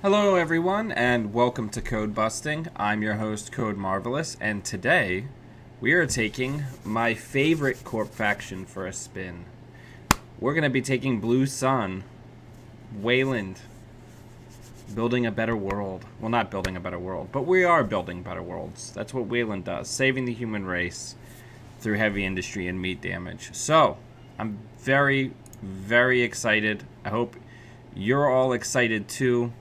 Hello everyone and welcome to Codebusting. I'm your host Code Marvelous, and today we are taking my favorite corp faction for a spin. We're going to be taking Blue Sun, Wayland, building a better world. Well, not building a better world, but we are building better worlds. That's what Wayland does, saving the human race through heavy industry and meat damage. So, I'm very, very excited. I hope you're all excited too,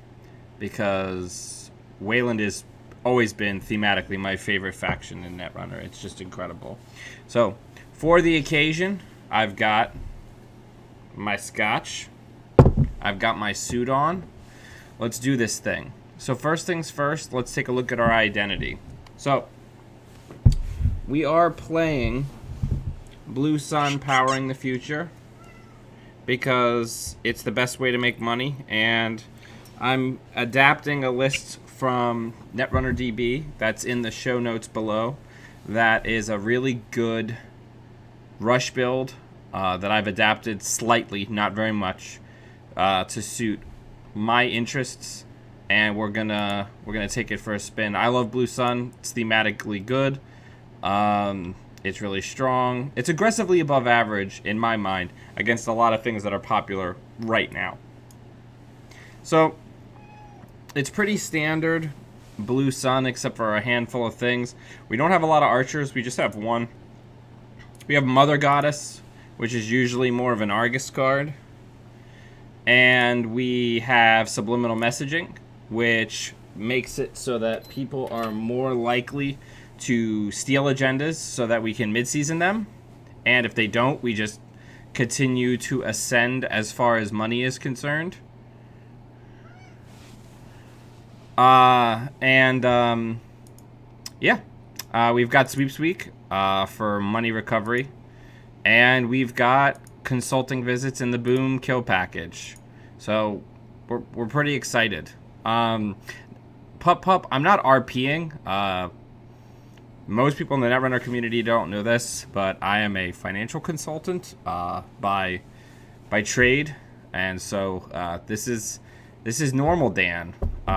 because Wayland has always been thematically my favorite faction in Netrunner. It's just incredible. So, for the occasion, I've got my scotch. I've got my suit on. Let's do this thing. So first things first, let's take a look at our identity. So, we are playing Blue Sun Powering the Future because it's the best way to make money, and I'm adapting a list from Netrunner DB that's in the show notes below. That is a really good rush build that I've adapted slightly, not very much, to suit my interests, and we're gonna take it for a spin. I love Blue Sun. It's thematically good. It's really strong. It's aggressively above average in my mind against a lot of things that are popular right now. So it's pretty standard Blue Sun, except for a handful of things. We don't have a lot of archers. We just have one. We have Mother Goddess, which is usually more of an Argus card. And we have Subliminal Messaging, which makes it so that people are more likely to steal agendas so that we can mid-season them. And if they don't, we just continue to ascend as far as money is concerned. We've got Sweeps Week for money recovery, and we've got consulting visits in the Boom Kill package. So we're pretty excited. I'm not RPing. Most people in the Netrunner community don't know this, but I am a financial consultant by trade, and so this is normal Dan.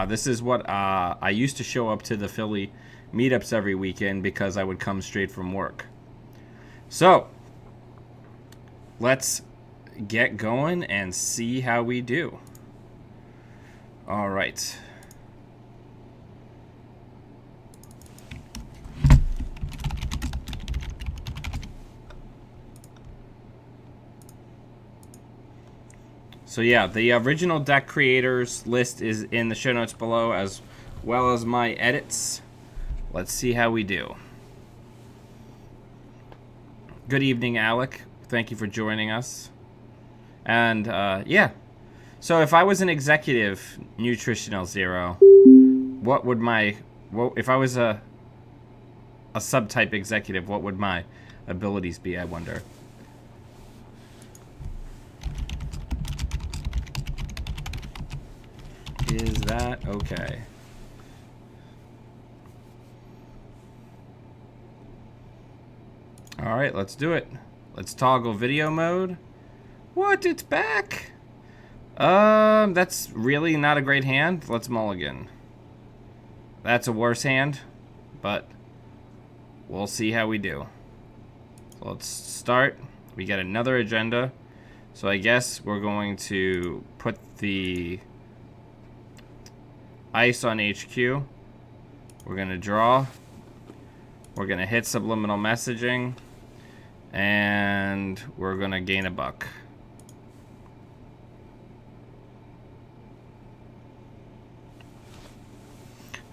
This is what I used to show up to the Philly meetups every weekend because I would come straight from work. So, let's get going and see how we do. All right. So yeah, the original deck creators list is in the show notes below, as well as my edits. Let's see how we do. Good evening, Alec. Thank you for joining us. And yeah, so if I was an executive nutritional zero, what would if I was a subtype executive, what would my abilities be, I wonder? Is that okay? All right, let's do it. Let's toggle video mode. What? It's back? That's really not a great hand. Let's mulligan. That's a worse hand, but we'll see how we do. So let's start. We get another agenda. So I guess we're going to put the ice on HQ. We're going to draw. We're going to hit Subliminal Messaging. And we're going to gain a buck.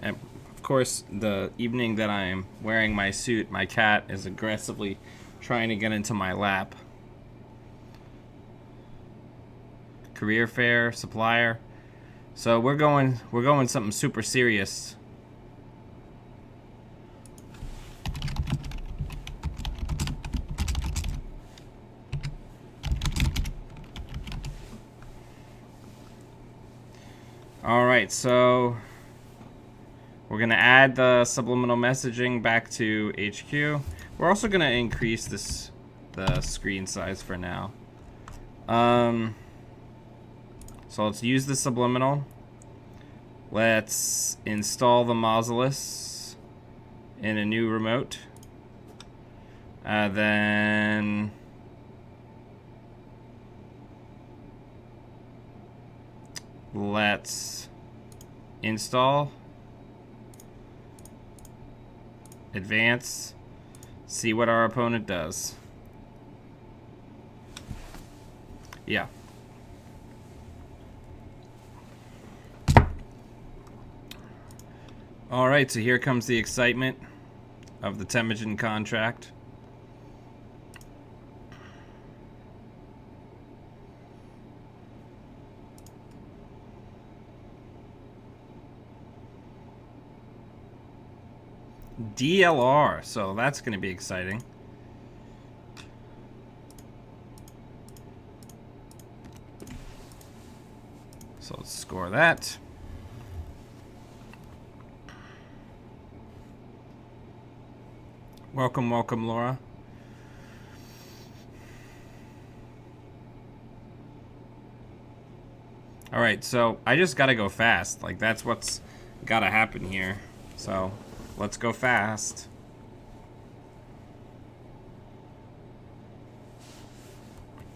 And of course, the evening that I'm wearing my suit, my cat is aggressively trying to get into my lap. Career fair, supplier. So we're going something super serious. All right, so we're gonna add the subliminal messaging back to HQ. We're also gonna increase the screen size for now. So let's use the subliminal. Let's install the Mausolus in a new remote. Then let's install, advance, see what our opponent does. Yeah. All right, so here comes the excitement of the Temujin contract. DLR, so that's going to be exciting. So let's score that. Welcome, welcome, Laura. All right, so I just got to go fast. Like, that's what's got to happen here. So let's go fast.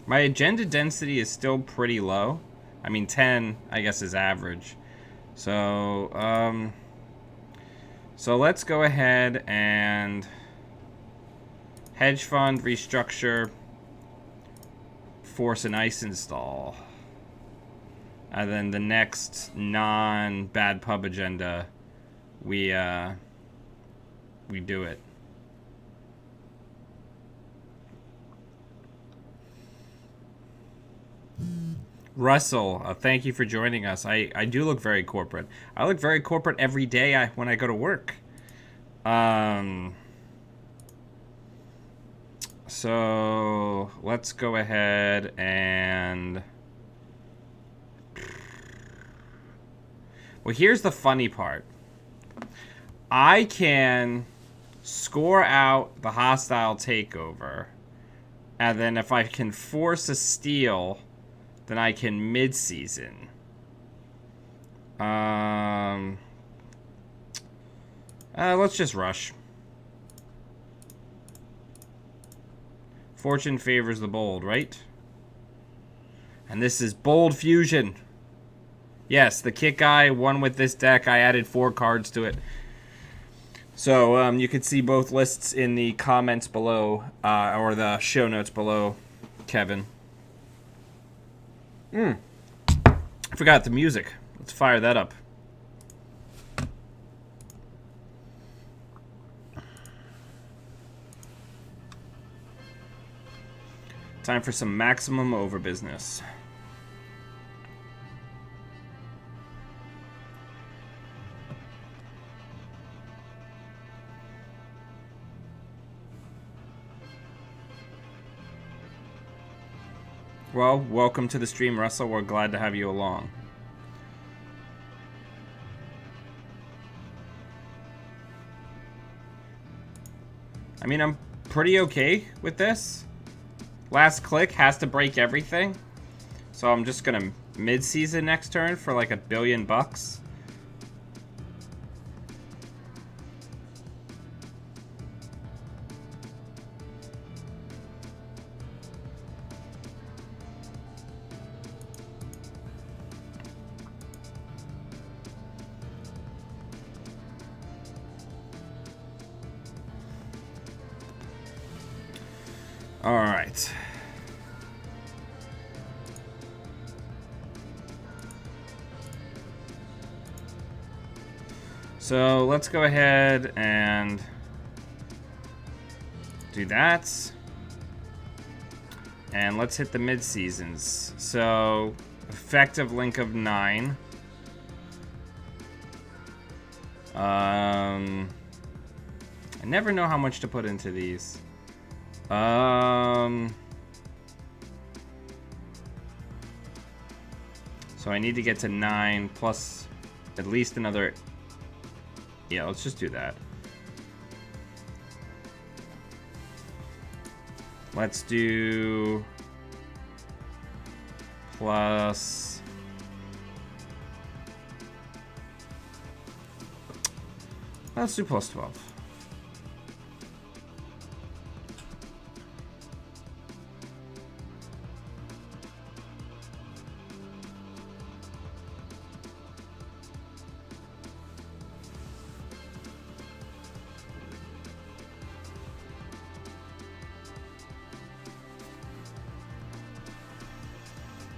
My agenda density is still pretty low. I mean, 10, I guess, is average. So, so let's go ahead and hedge fund, restructure, force an ice install. And then the next non-bad pub agenda, we do it. Russell, thank you for joining us. I do look very corporate. I look very corporate every day when I go to work. So let's go ahead and... Well, here's the funny part. I can score out the hostile takeover, and then if I can force a steal, then I can mid-season. Let's just rush. Fortune favors the bold, right? And this is bold fusion. Yes, the kit guy won with this deck. I added 4 cards to it. So you can see both lists in the comments below, or the show notes below, Kevin. I forgot the music. Let's fire that up. Time for some maximum over business. Well, welcome to the stream, Russell. We're glad to have you along. I mean, I'm pretty okay with this. Last click has to break everything. So I'm just gonna mid-season next turn for like $1 billion. All right. So let's go ahead and do that. And let's hit the mid-seasons. So effective link of 9. I never know how much to put into these. So I need to get to 9 plus at least another. Yeah, let's just do that. Let's do plus Let's do plus 12.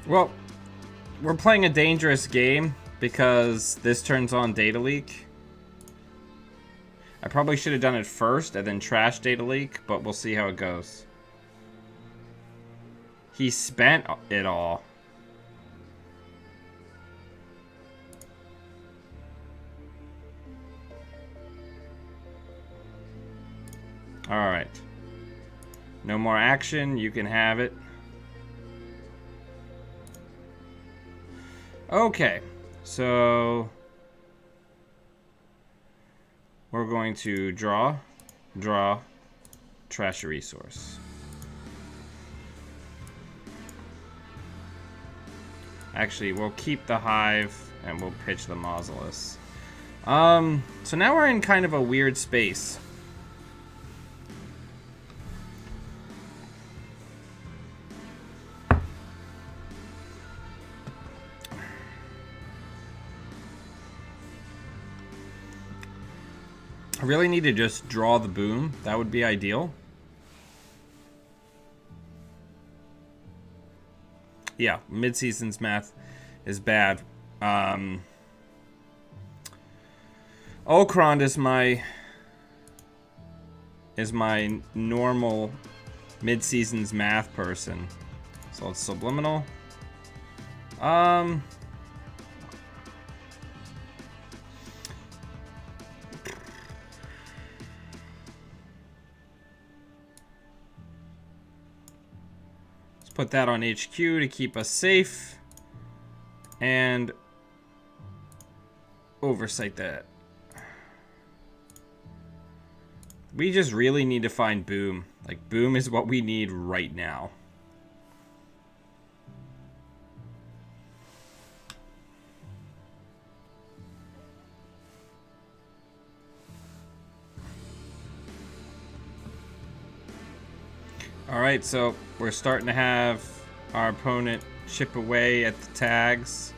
Well, we're playing a dangerous game because this turns on data leak. I probably should have done it first and then trash data leak, but we'll see how it goes. He spent it all. Alright. No more action. You can have it. Okay. So we're going to draw, trash a resource. Actually, we'll keep the hive and we'll pitch the mausolus. So now we're in kind of a weird space. I really need to just draw the boom. That would be ideal. Yeah, mid-season's math is bad. Okrond is my normal mid-season's math person. So it's subliminal. Put that on HQ to keep us safe. And oversight that. We just really need to find boom. Like, boom is what we need right now. Alright, so we're starting to have our opponent chip away at the tags.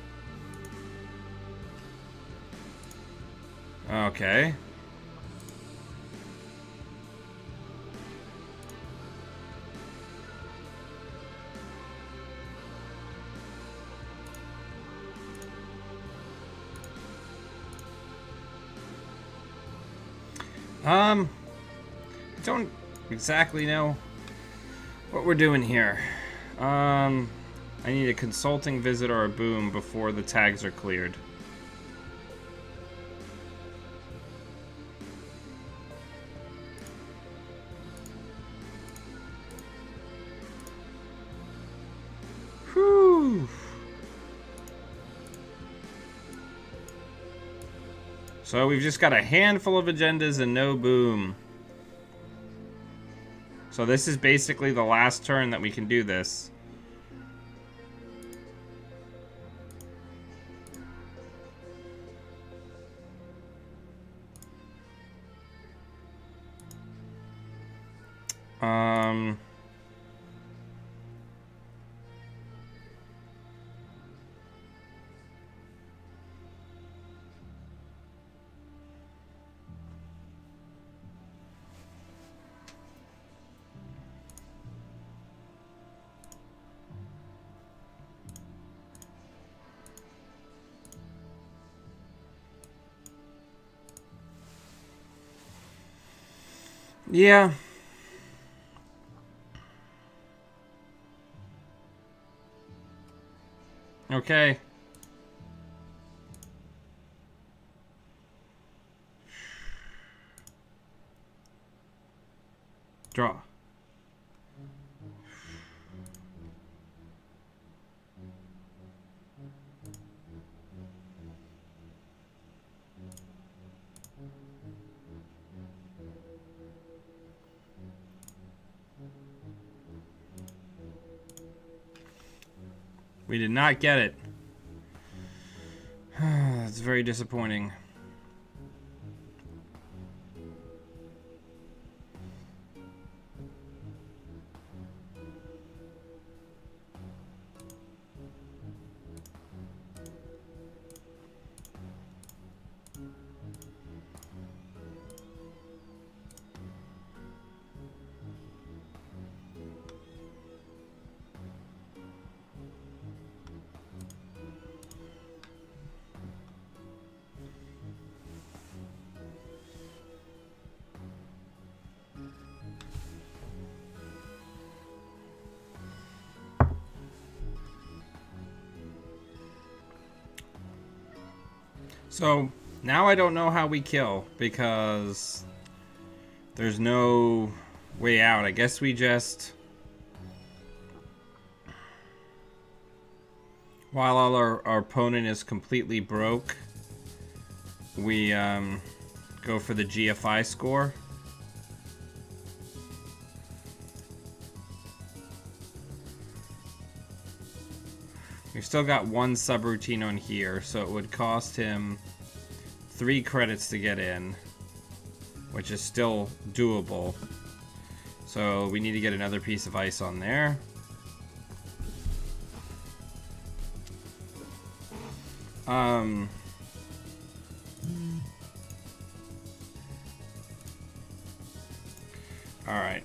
Okay. I don't exactly know what we're doing here. I need a consulting visit or a boom before the tags are cleared. Whew. So we've just got a handful of agendas and no boom. So this is basically the last turn that we can do this. Yeah. Okay. Draw. We did not get it. It's very disappointing. So now I don't know how we kill because there's no way out. I guess we just, while our opponent is completely broke, we go for the GFI score. We've still got one subroutine on here, so it would cost him 3 credits to get in, which is still doable. So we need to get another piece of ice on there. All right.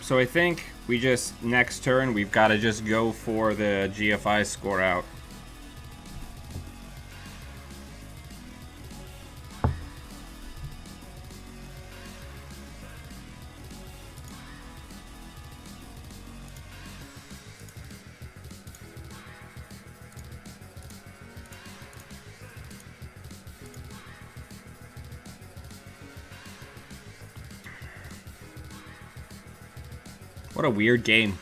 So I think we just, next turn, we've got to just go for the GFI score out. What a weird game.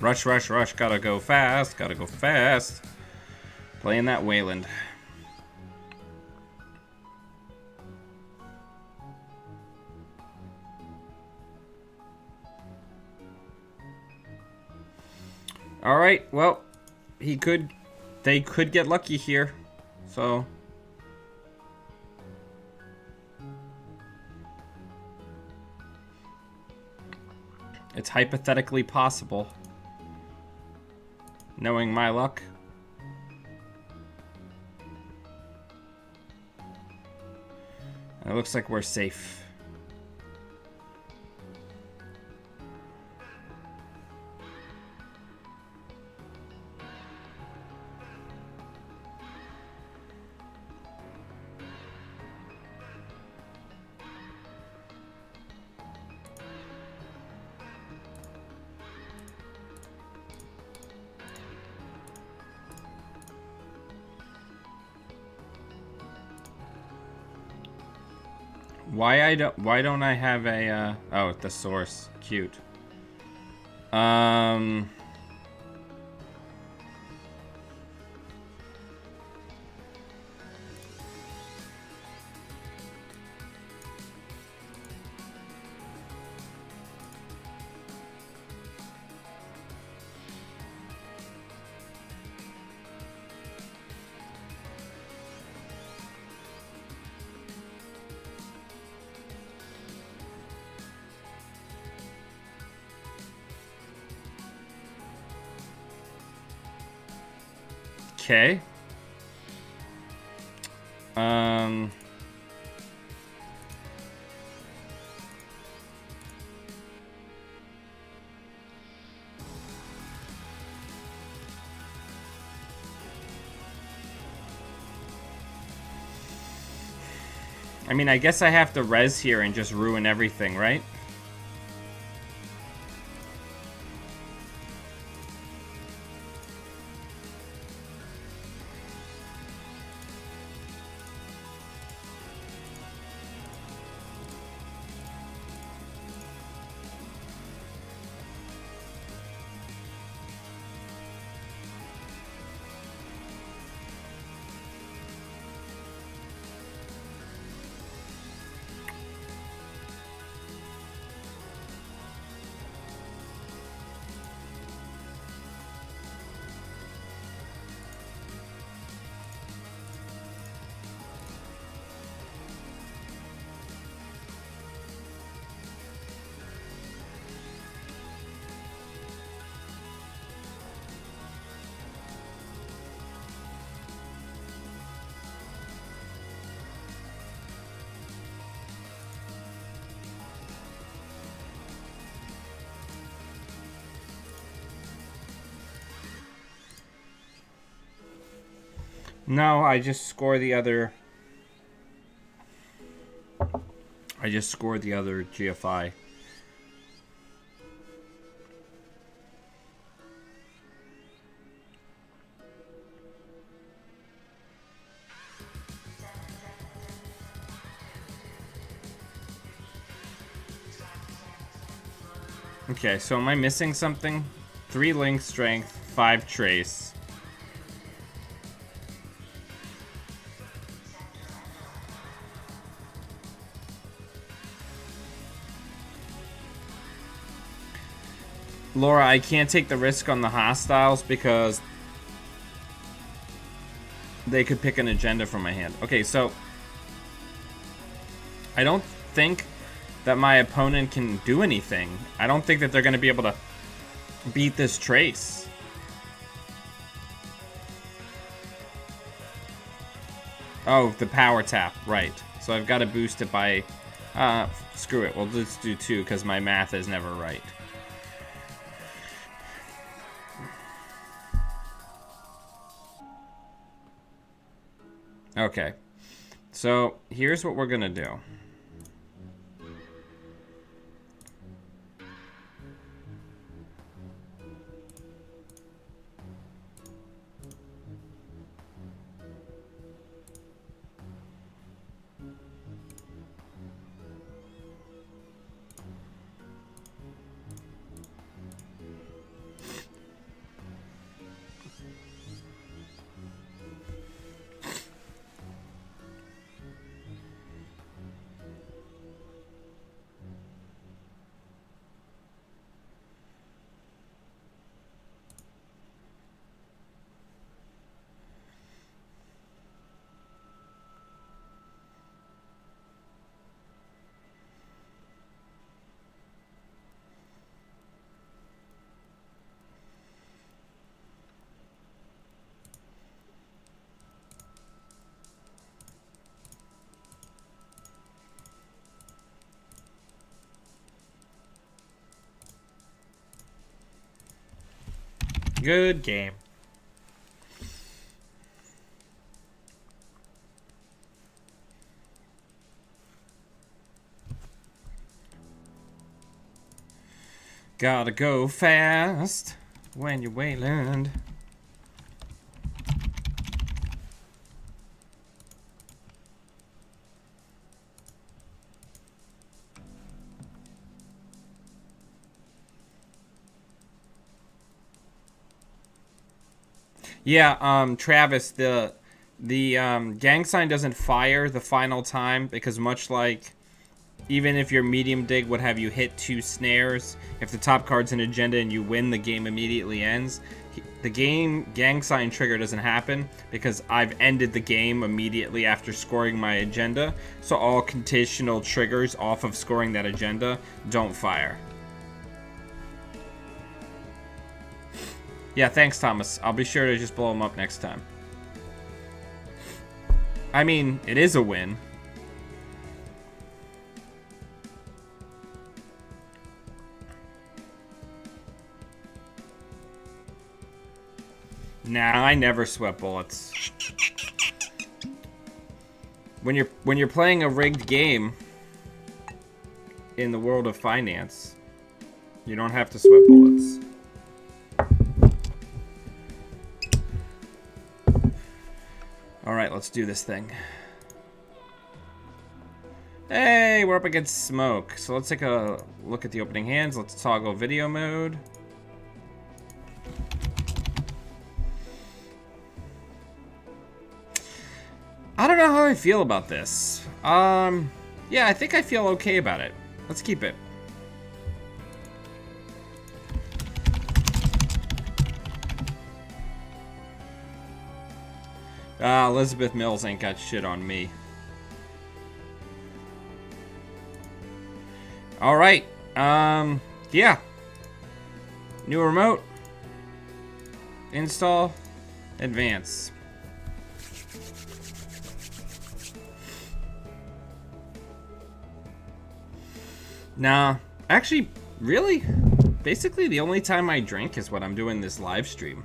Rush, rush, rush. Gotta go fast. Gotta go fast. Playing that Wayland. Alright, well, they could get lucky here. So it's hypothetically possible. Knowing my luck. It looks like we're safe. Why don't I have a oh, the source. Cute. Okay. I mean, I guess I have to res here and just ruin everything, right? No, I just score the other... GFI. Okay, so am I missing something? 3 link strength, 5 trace. Laura, I can't take the risk on the hostiles because they could pick an agenda from my hand. Okay, so I don't think that my opponent can do anything. I don't think that they're going to be able to beat this trace. Oh, the power tap, right. So I've got to boost it by... screw it, we'll just do 2 because my math is never right. Okay, so here's what we're gonna do. Good game. Gotta go fast when you're Wayland. Yeah, Travis, the gang sign doesn't fire the final time because much like even if your medium dig would have you hit 2 snares, if the top card's an agenda and you win, the game immediately ends. The gang sign trigger doesn't happen because I've ended the game immediately after scoring my agenda, so all conditional triggers off of scoring that agenda don't fire. Yeah, thanks, Thomas. I'll be sure to just blow him up next time. I mean, it is a win. Nah, I never sweat bullets. When you're playing a rigged game in the world of finance, you don't have to sweat bullets. All right, let's do this thing. Hey, we're up against smoke. So let's take a look at the opening hands. Let's toggle video mode. I don't know how I feel about this. Yeah, I think I feel okay about it. Let's keep it. Elizabeth Mills ain't got shit on me. Alright, yeah. New remote. Install. Advance. Nah, actually, really? Basically, the only time I drink is when I'm doing this live stream.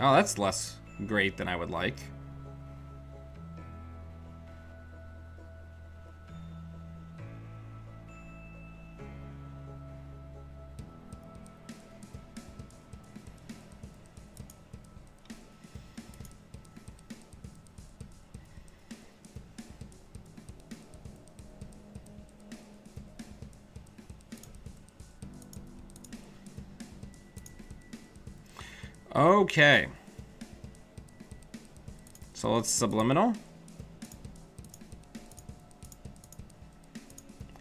Oh, that's less great than I would like. Okay. So let's subliminal.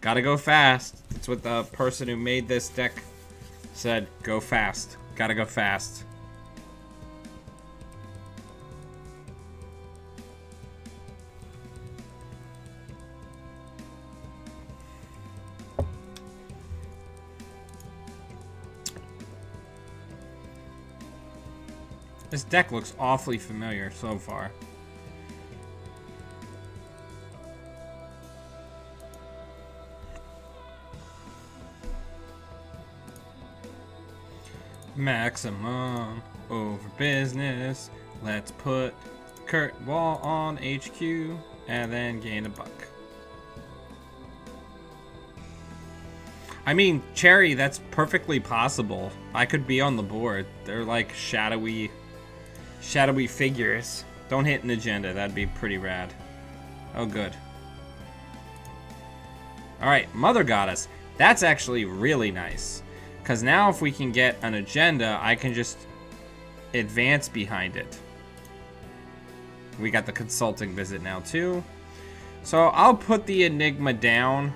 Gotta go fast. That's what the person who made this deck said. Go fast. Gotta go fast. This deck looks awfully familiar so far. Maximum over business. Let's put Kurt Wall on HQ and then gain a buck. I mean, Cherry, that's perfectly possible. I could be on the board. They're like shadowy figures. Don't hit an agenda. That'd be pretty rad. Oh, good. Alright, Mother Goddess. That's actually really nice. Because now if we can get an agenda, I can just advance behind it. We got the consulting visit now, too. So I'll put the Enigma down,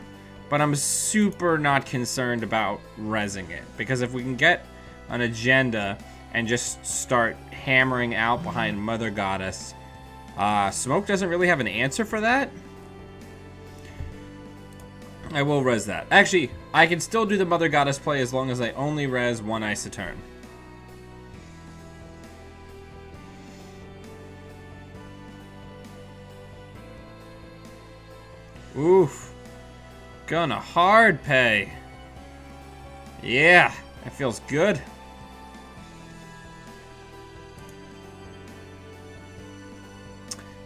but I'm super not concerned about rezzing it. Because if we can get an agenda and just start hammering out behind Mother Goddess, Smoke doesn't really have an answer for that. I will res that. Actually, I can still do the Mother Goddess play as long as I only res one ice a turn. Oof. Gonna hard pay. Yeah, that feels good.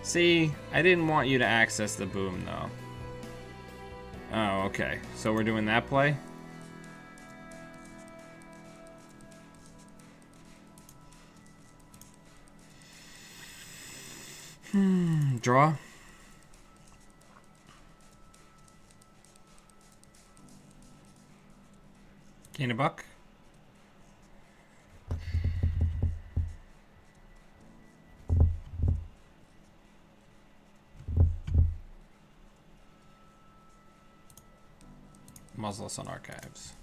See, I didn't want you to access the boom, though. Oh, okay. So we're doing that play? Draw. Gain a buck. Muzzles on archives.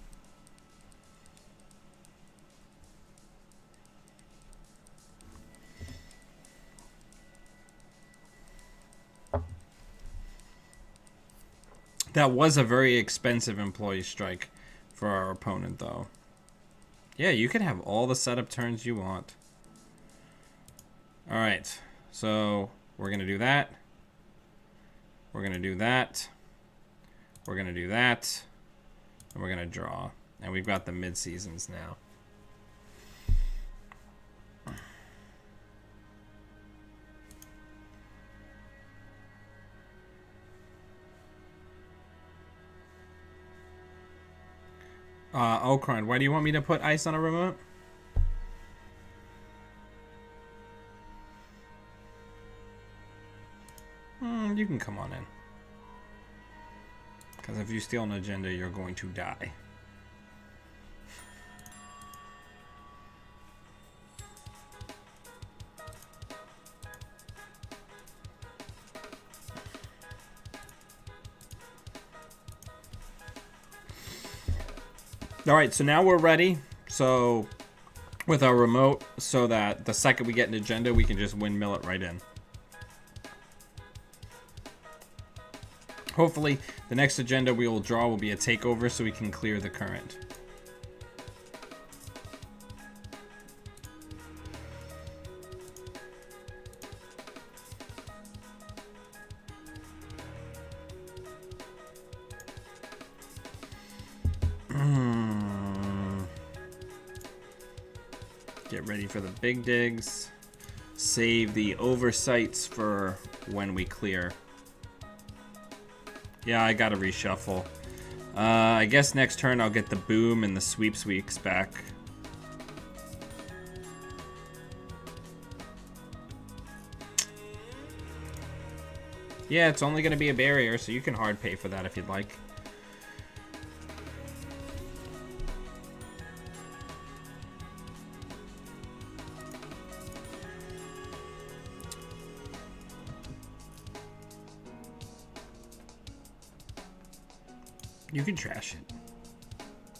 That was a very expensive employee strike for our opponent, though. Yeah, you can have all the setup turns you want. Alright, so we're going to do that. We're going to do that. We're going to do that. And we're going to draw. And we've got the mid-seasons now. Okran, why do you want me to put ice on a remote? You can come on in. Because if you steal an agenda, you're going to die. Alright, so now we're ready. So, with our remote, so that the second we get an agenda, we can just windmill it right in. Hopefully, the next agenda we will draw will be a takeover so we can clear the current. Get ready for the big digs. Save the oversights for when we clear. Yeah, I gotta reshuffle. I guess next turn I'll get the boom and the sweeps weeks back. Yeah, it's only gonna be a barrier, so you can hard pay for that if you'd like. You can trash it.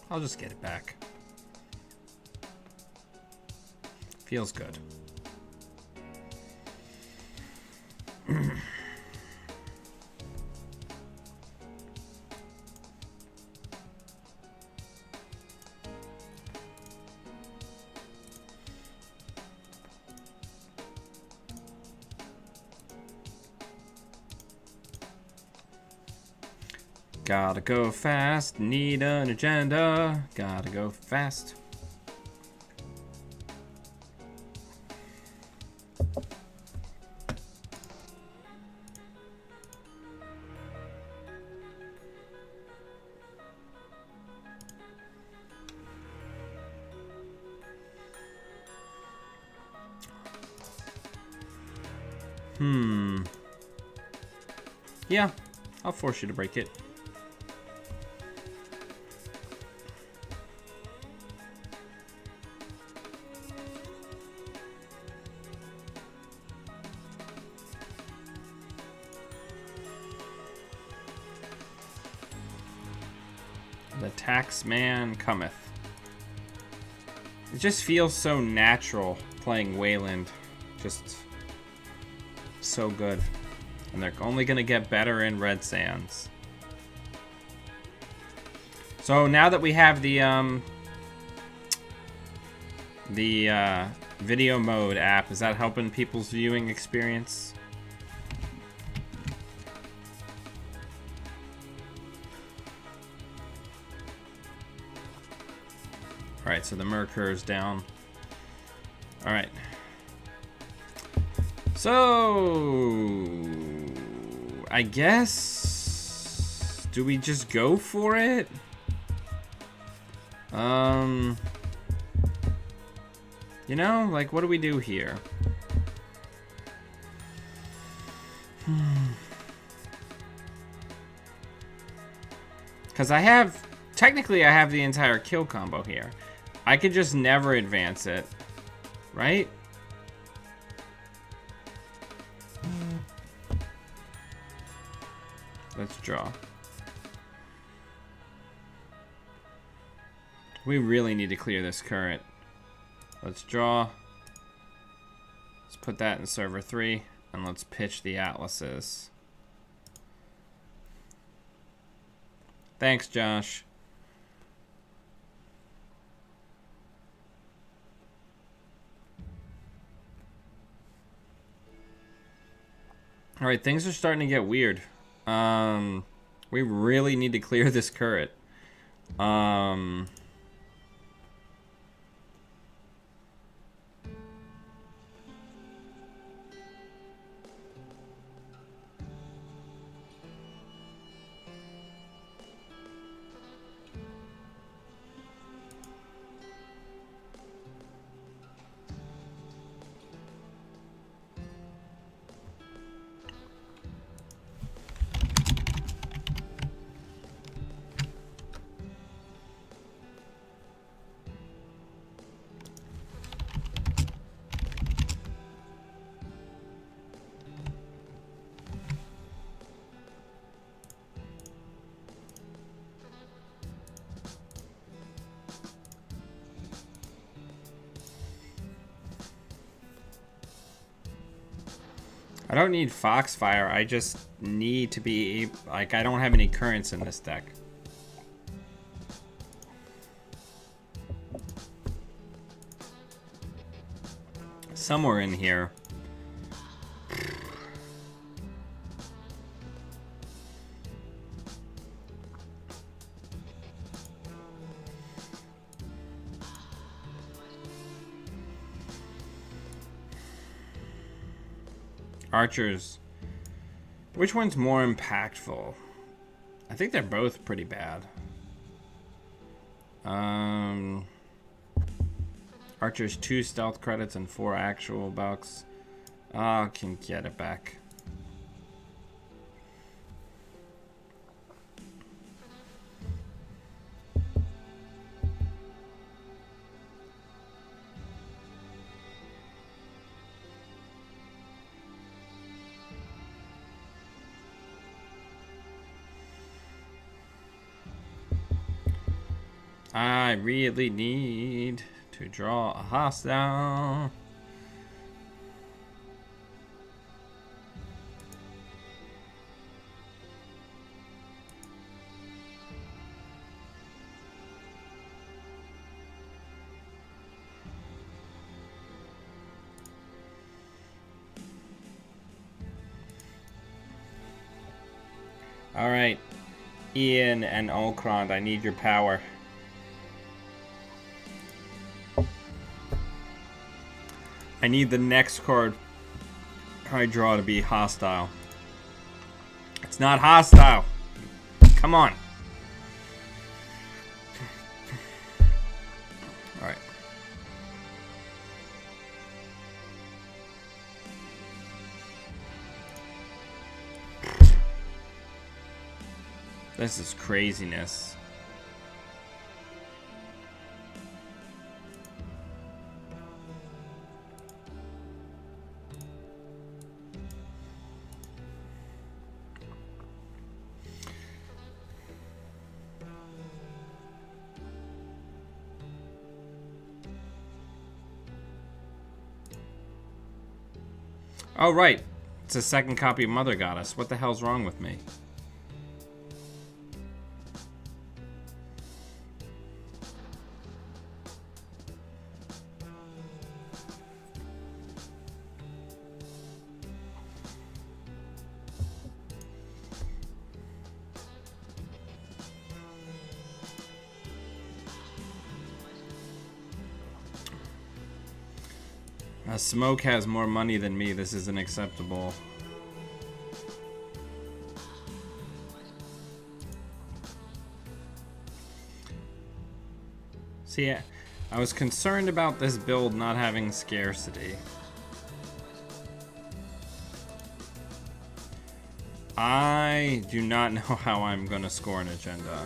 I'll just get it back. Feels good. Gotta go fast, need an agenda. Gotta go fast. Yeah, I'll force you to break it. The taxman cometh. It just feels so natural playing Wayland. Just so good. And they're only going to get better in Red Sands. So now that we have the video mode app, is that helping people's viewing experience? Alright, so the Mercur's down. Alright. So I guess, do we just go for it? You know, like, what do we do here? Because technically I have the entire kill combo here. I could just never advance it, right? Let's draw. We really need to clear this current. Let's draw. Let's put that in server 3, and let's pitch the atlases. Thanks, Josh. Alright, things are starting to get weird. We really need to clear this current. I don't need Foxfire, I just need to be, like, I don't have any currents in this deck. Somewhere in here. Archers. Which one's more impactful? I think they're both pretty bad. Archers 2 stealth credits and 4 actual bucks. I can get it back. I really need to draw a hostile. All right, Ian and Ulkrond, I need your power. I need the next card I draw to be hostile. It's not hostile. Come on. All right. This is craziness. Oh, right. It's a second copy of Mother Goddess. What the hell's wrong with me? Smoke has more money than me. This isn't acceptable. See, I was concerned about this build not having scarcity. I do not know how I'm gonna score an agenda.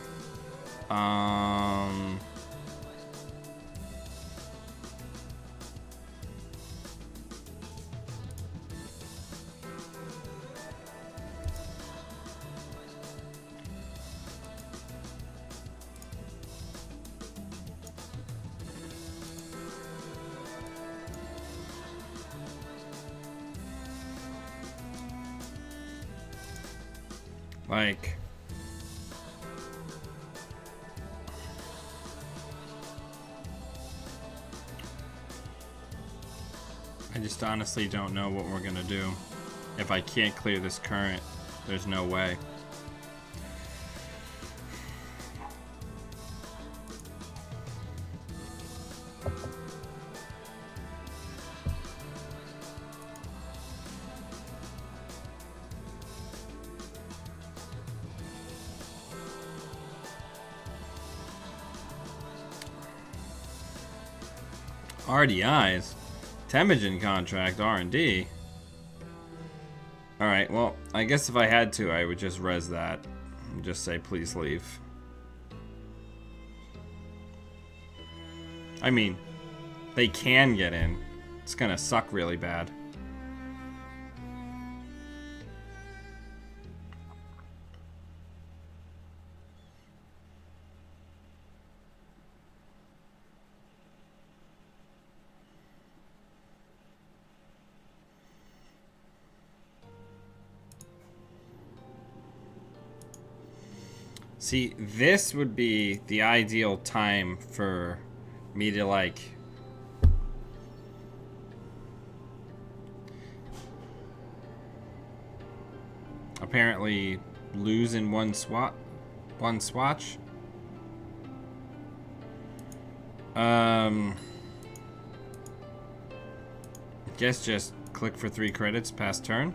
Like, I just honestly don't know what we're gonna do. If I can't clear this current, there's no way. RDIs? Temujin contract, R&D? Alright, well, I guess if I had to, I would just res that. And just say, please leave. I mean, they can get in. It's gonna suck really bad. See, this would be the ideal time for me to, like, apparently lose in one swatch. I guess just Click for 3 credits, pass turn.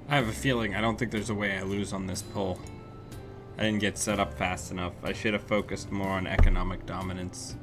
I have a feeling, I don't think there's a way I lose on this pull. I didn't get set up fast enough. I should have focused more on economic dominance.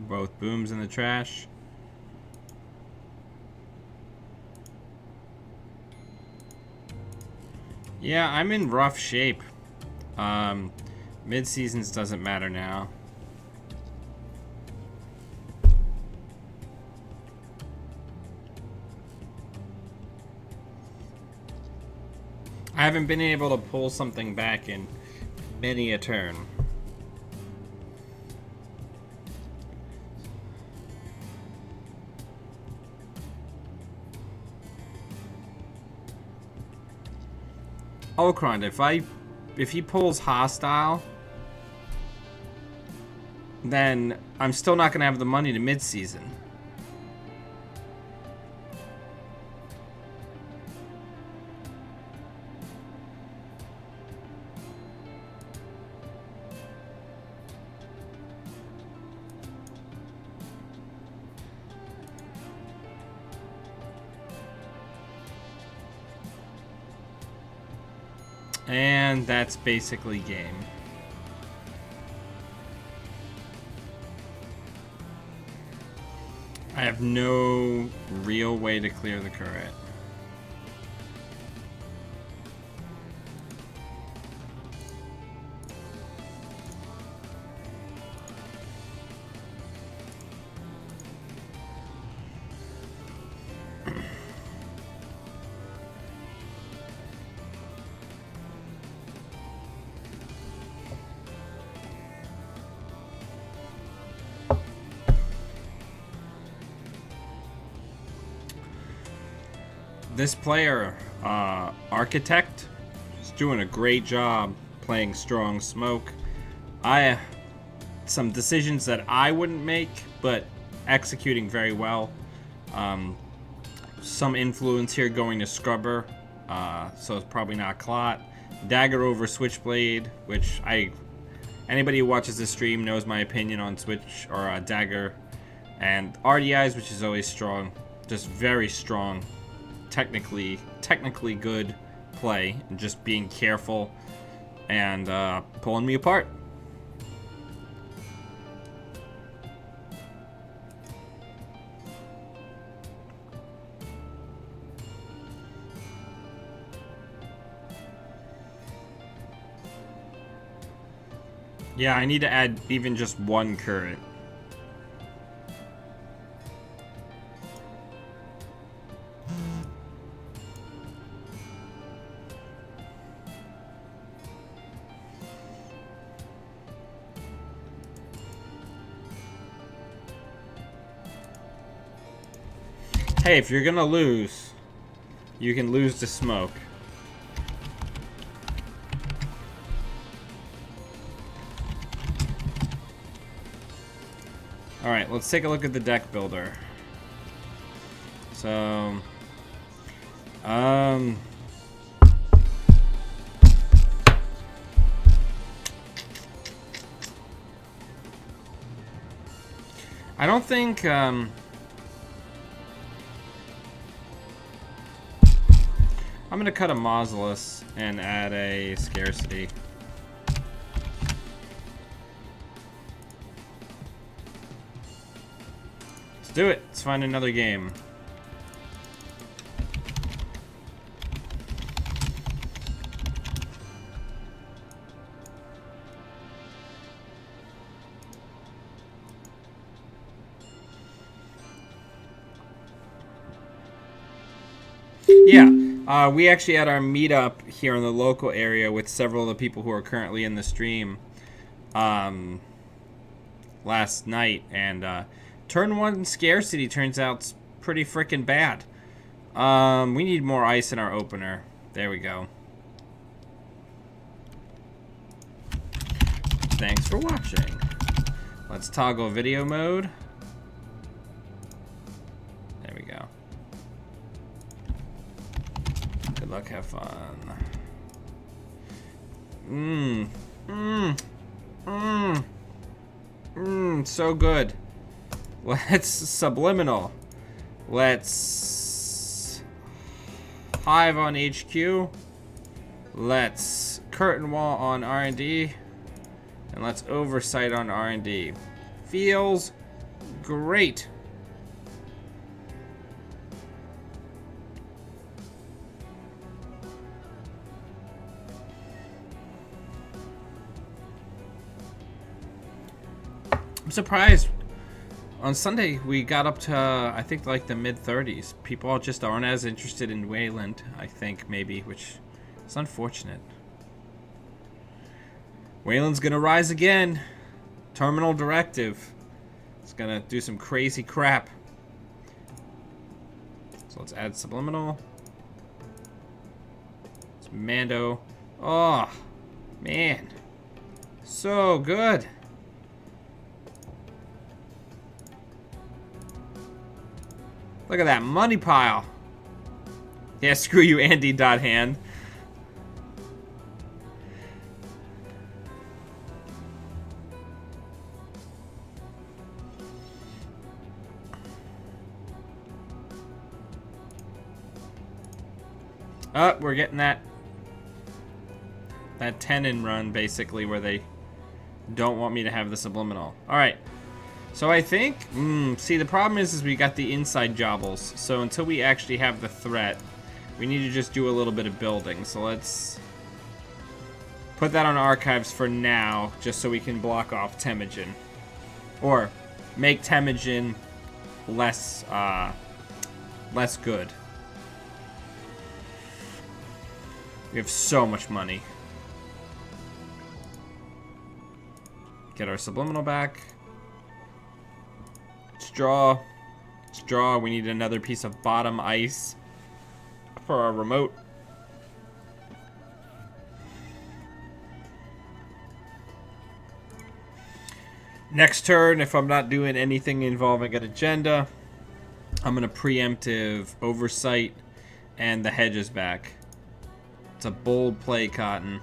Both booms in the trash. Yeah, I'm in rough shape. Mid-seasons doesn't matter now. I haven't been able to pull something back in many a turn. Okron, if he pulls hostile, then I'm still not gonna have the money to mid-season. And that's basically game. I have no real way to clear the current. This player, Architect, is doing a great job playing strong smoke. Some decisions that I wouldn't make, but executing very well. Some influence here going to Scrubber, so it's probably not Clot. Dagger over Switchblade, which anybody who watches this stream knows my opinion on Switch or Dagger, and RDIs, which is always strong, just very strong. Technically good play, and just being careful and pulling me apart. Yeah, I need to add even just one current. Hey, if you're gonna lose, you can lose to smoke. Alright, let's take a look at the deck builder. So, I don't think, I'm gonna cut a Mausolus and add a Scarcity. Let's do it. Let's find another game. Yeah, we actually had our meetup here in the local area with several of the people who are currently in the stream last night, and turn 1 scarcity turns out pretty freaking bad. We need more ice in our opener. There we go. Thanks for watching. Let's toggle video mode. There we go. Good luck, have fun. So good. Let's subliminal. Let's hive on HQ. Let's curtain wall on R&D. And let's oversight on R&D. Feels great. I'm surprised. On Sunday, we got up to, I think, like the mid-30s. People just aren't as interested in Wayland, I think, maybe, which is unfortunate. Wayland's gonna rise again. Terminal directive. It's gonna do some crazy crap. So let's add subliminal. It's Mando. Oh, man. So good. Look at that money pile. Yeah, screw you, Andy.hand. Oh, we're getting that tenon run, basically, where they don't want me to have the subliminal. Alright. So I think, see, the problem is we got the inside jobbles. So until we actually have the threat, we need to just do a little bit of building. So let's put that on archives for now, just so we can block off Temujin. Or make Temujin less good. We have so much money. Get our subliminal back. Straw. Straw. We need another piece of bottom ice for our remote. Next turn, if I'm not doing anything involving an agenda, I'm going to preemptive oversight and the hedges back. It's a bold play, Cotton.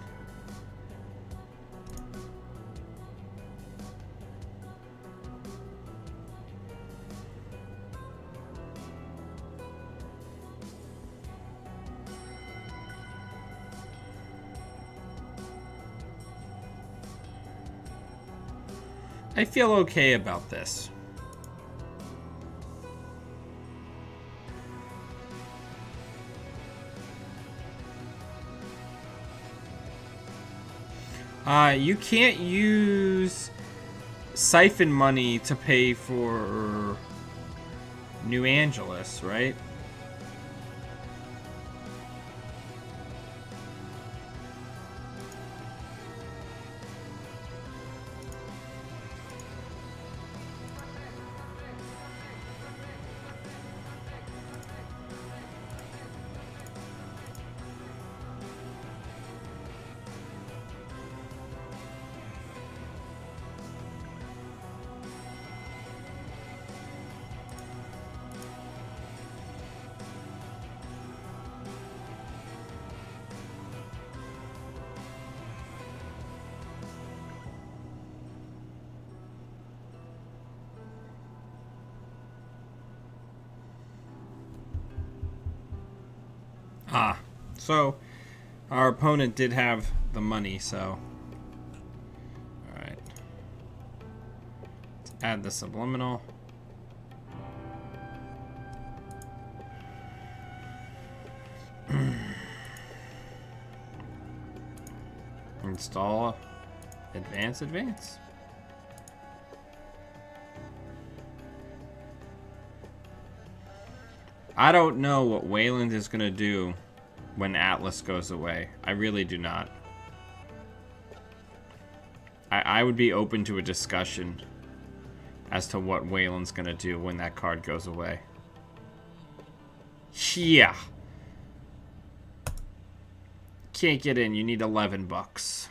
I feel okay about this. You can't use siphon money to pay for New Angeles, right? So our opponent did have the money, so alright. Let's add the subliminal. Install advance. I don't know what Wayland is going to do when Atlas goes away. I really do not. I would be open to a discussion as to what Wayland's going to do when that card goes away. Yeah. Can't get in. You need 11 bucks.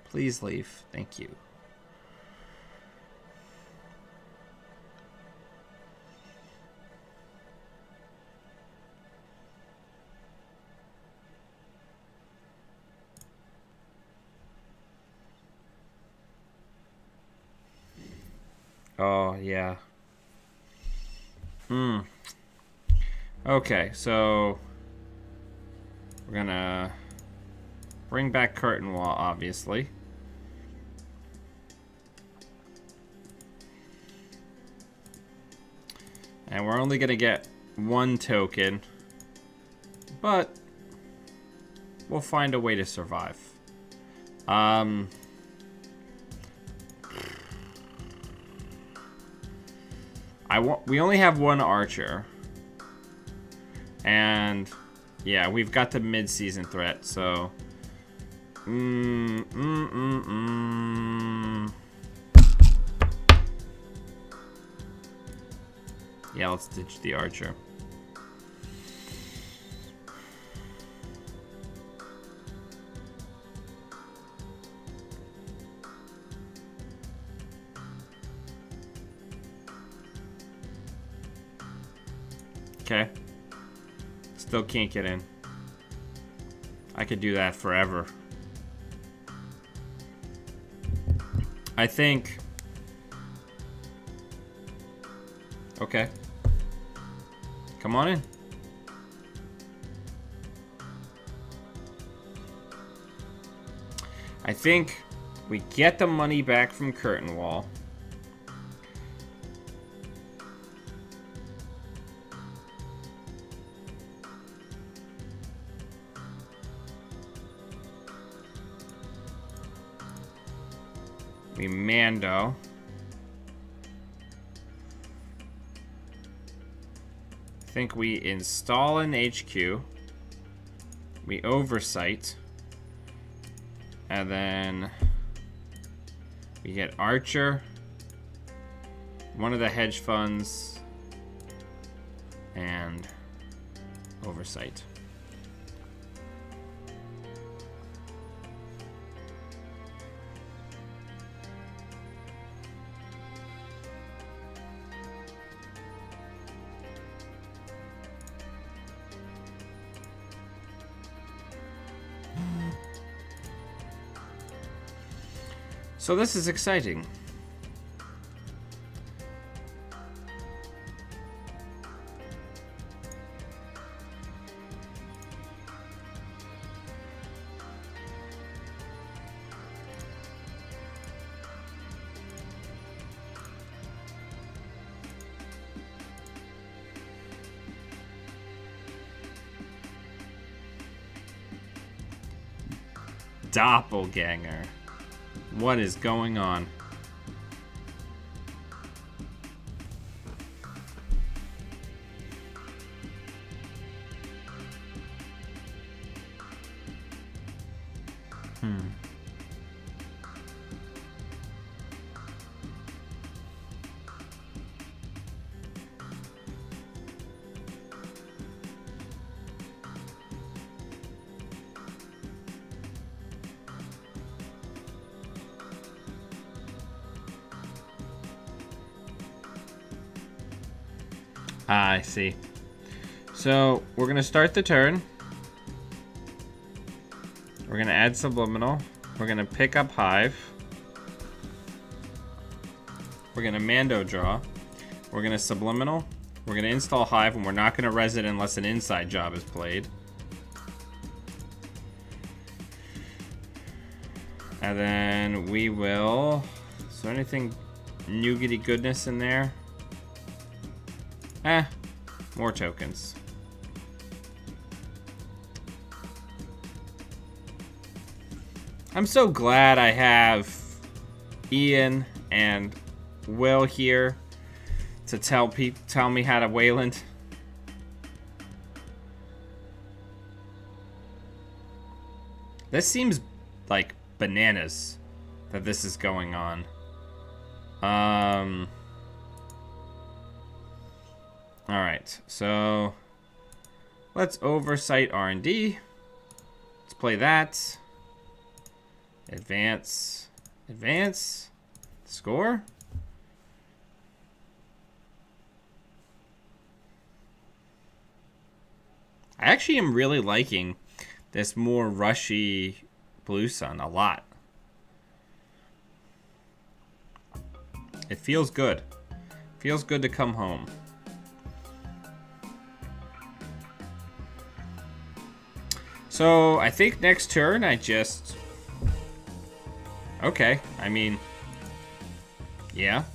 Please leave. Thank you. Oh, yeah. Okay, so we're gonna bring back Curtain Wall, obviously. And we're only gonna get one token, but we'll find a way to survive. We only have one archer. And yeah, we've got the mid-season threat, so yeah, let's ditch the archer. Okay. Still can't get in. I could do that forever. I think... Okay. Come on in. I think we get the money back from Curtain Wall. We Mando. I think we install an HQ. We Oversight. And then we get Archer. One of the hedge funds. And Oversight. So this is exciting. Doppelganger. What is going on? I see. So we're gonna start the turn. We're gonna add Subliminal. We're gonna pick up Hive. We're gonna Mando draw. We're gonna Subliminal. We're gonna install Hive, and we're not gonna res it unless an inside job is played. And then we will... Is there anything nougaty goodness in there? More tokens. I'm so glad I have Ian and Will here to tell me how to Wayland. This seems like bananas that this is going on. Alright, so let's oversight R&D. Let's play that. Advance. Advance. Score. I actually am really liking this more rushy Blue Sun a lot. It feels good. Feels good to come home. So I think next turn I just... Okay, I mean... Yeah.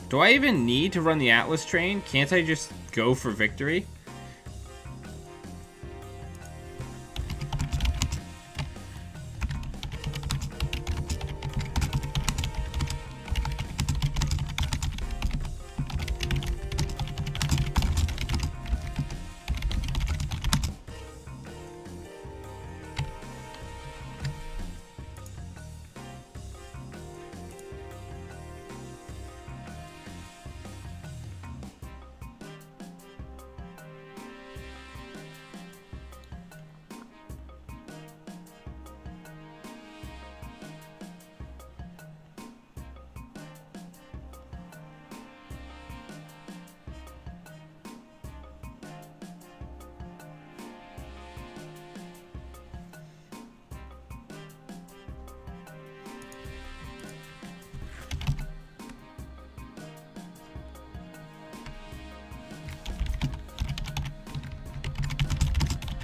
Do I even need to run the Atlas train? Can't I just go for victory?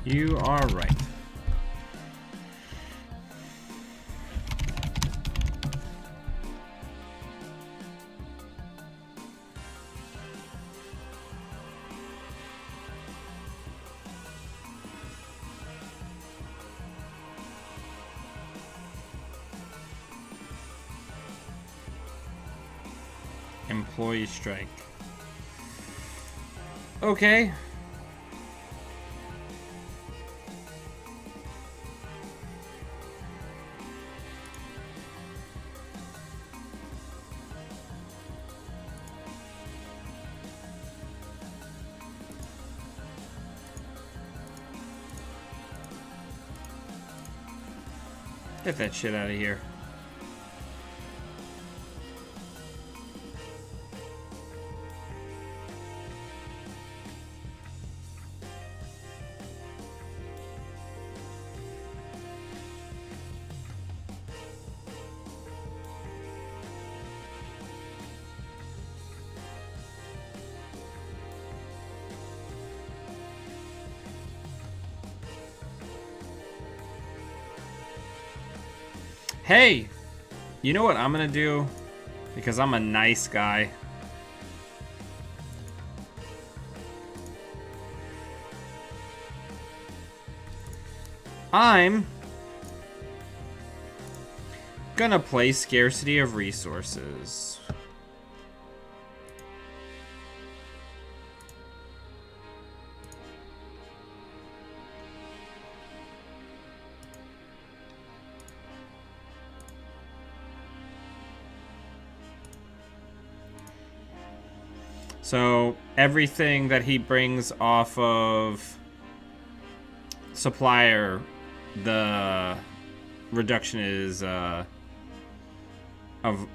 You are right. Employee strike. Okay. Get that shit out of here. Hey, you know what I'm gonna do? Because I'm a nice guy. I'm gonna play Scarcity of Resources. So everything that he brings off of supplier, the reduction is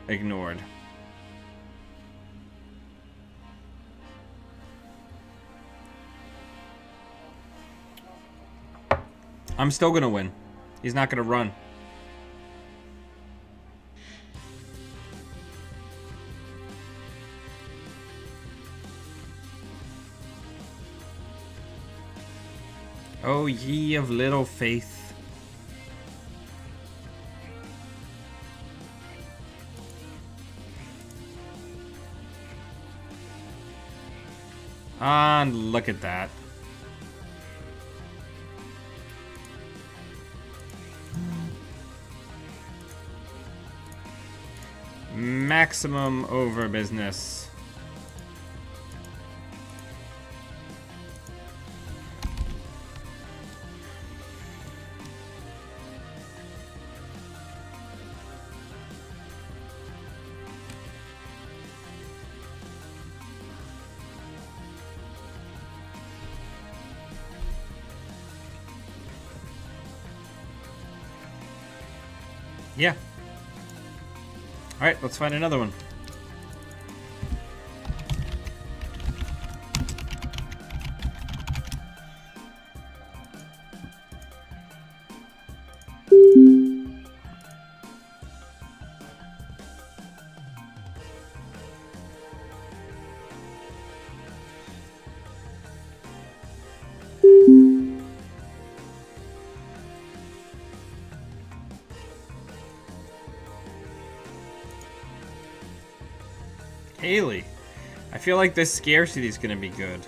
ignored. I'm still gonna win. He's not gonna run. Oh, ye of little faith. And look at that. maximum over business. Yeah. Alright, let's find another one. Haley. I feel like this scarcity is going to be good.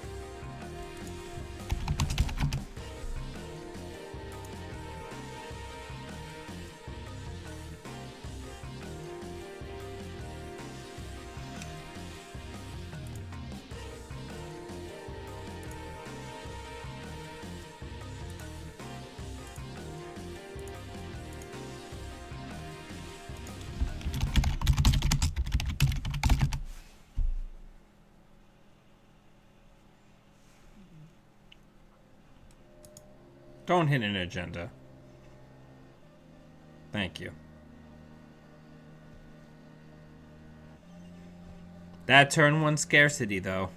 Don't hit an agenda. Thank you. That turn one scarcity, though.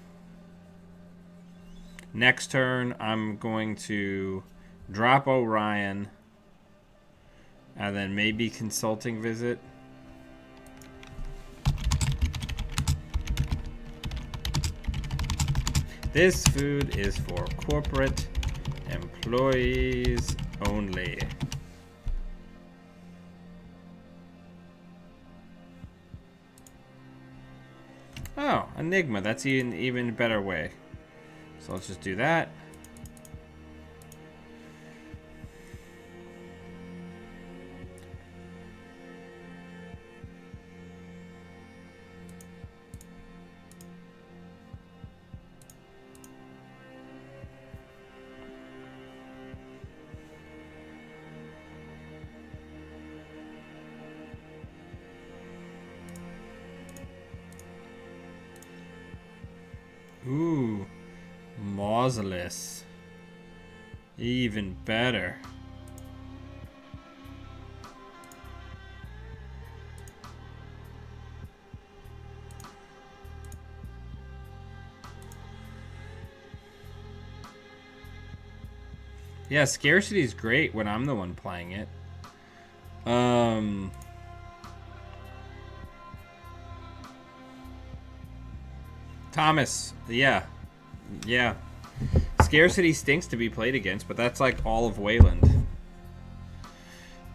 Next turn, I'm going to drop Orion. And then maybe consulting visit. This food is for corporate employees only. Oh, Enigma. That's an even better way. So let's just do that. Ooh, Mausolus. Even better. Yeah, scarcity is great when I'm the one playing it. Thomas, yeah. Scarcity stinks to be played against, but that's like all of Wayland.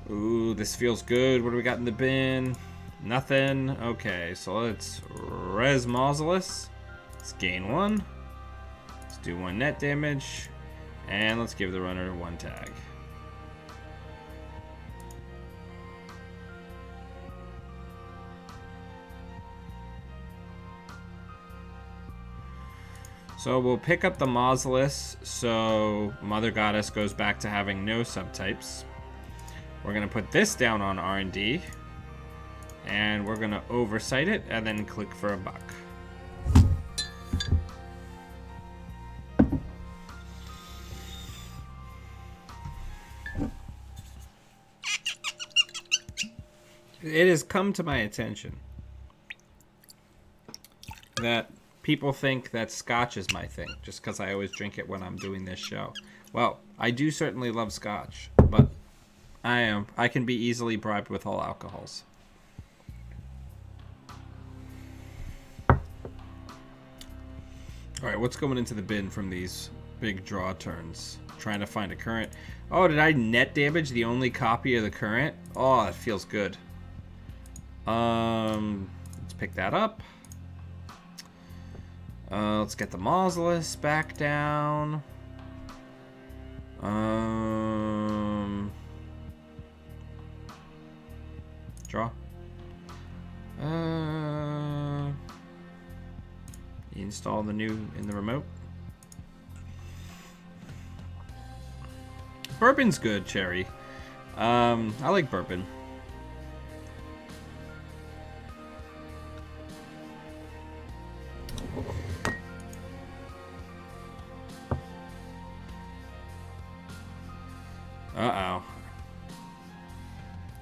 Ooh, this feels good. What do we got in the bin? Nothing. Okay, so let's res Mausolus. Let's gain 1. Let's do 1 net damage. And let's give the runner 1 tag. So we'll pick up the Mausolus, so Mother Goddess goes back to having no subtypes. We're going to put this down on R&D, and we're going to oversight it, and then click for a buck. It has come to my attention that people think that scotch is my thing, just because I always drink it when I'm doing this show. Well, I do certainly love scotch, but I can be easily bribed with all alcohols. Alright, what's going into the bin from these big draw turns? Trying to find a current. Oh, did I net damage the only copy of the current? Oh, that feels good. Let's pick that up. Let's get the Mausolus back down. Draw. install the new in the remote. Bourbon's good, Cherry. I like bourbon. Uh-oh.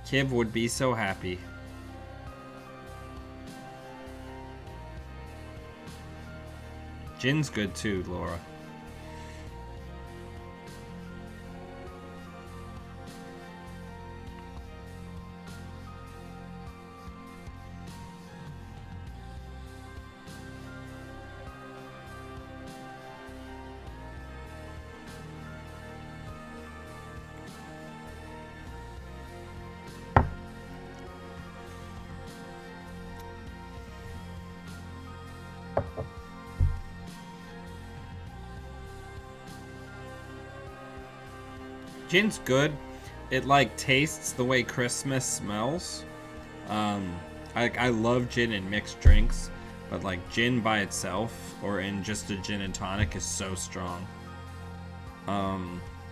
Kiv would be so happy. Gin's good too, Laura. Gin's good. It like tastes the way Christmas smells. I love gin in mixed drinks, but like gin by itself or in just a gin and tonic is so strong.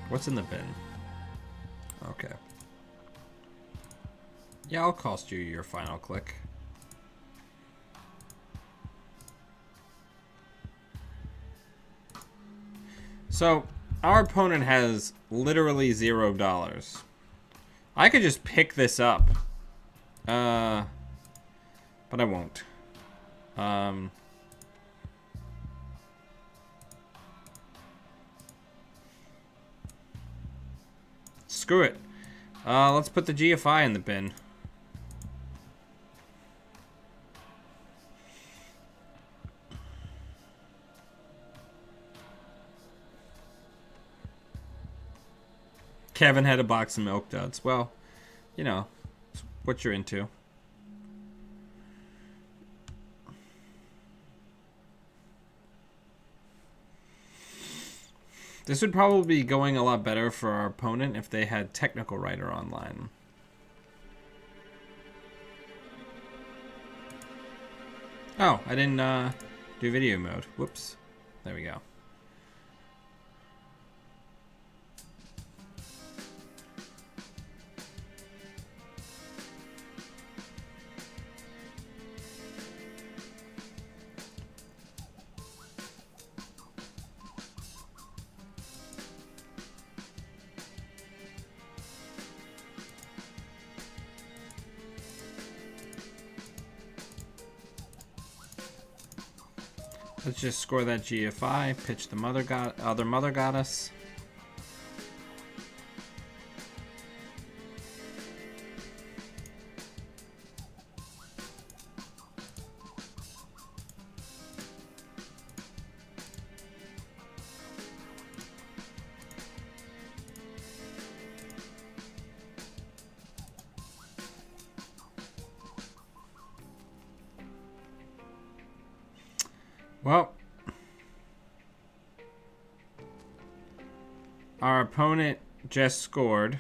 What's in the bin? Okay. Yeah, I'll cost you your final click. So, our opponent has literally $0. I could just pick this up. But I won't. Screw it. Let's put the GFI in the bin. Kevin had a box of Milk Duds. Well, you know, it's what you're into. This would probably be going a lot better for our opponent if they had Technical Writer online. Oh, I didn't do video mode. Whoops. There we go. Let's just score that GFI, pitch the other mother goddess. Well, our opponent just scored.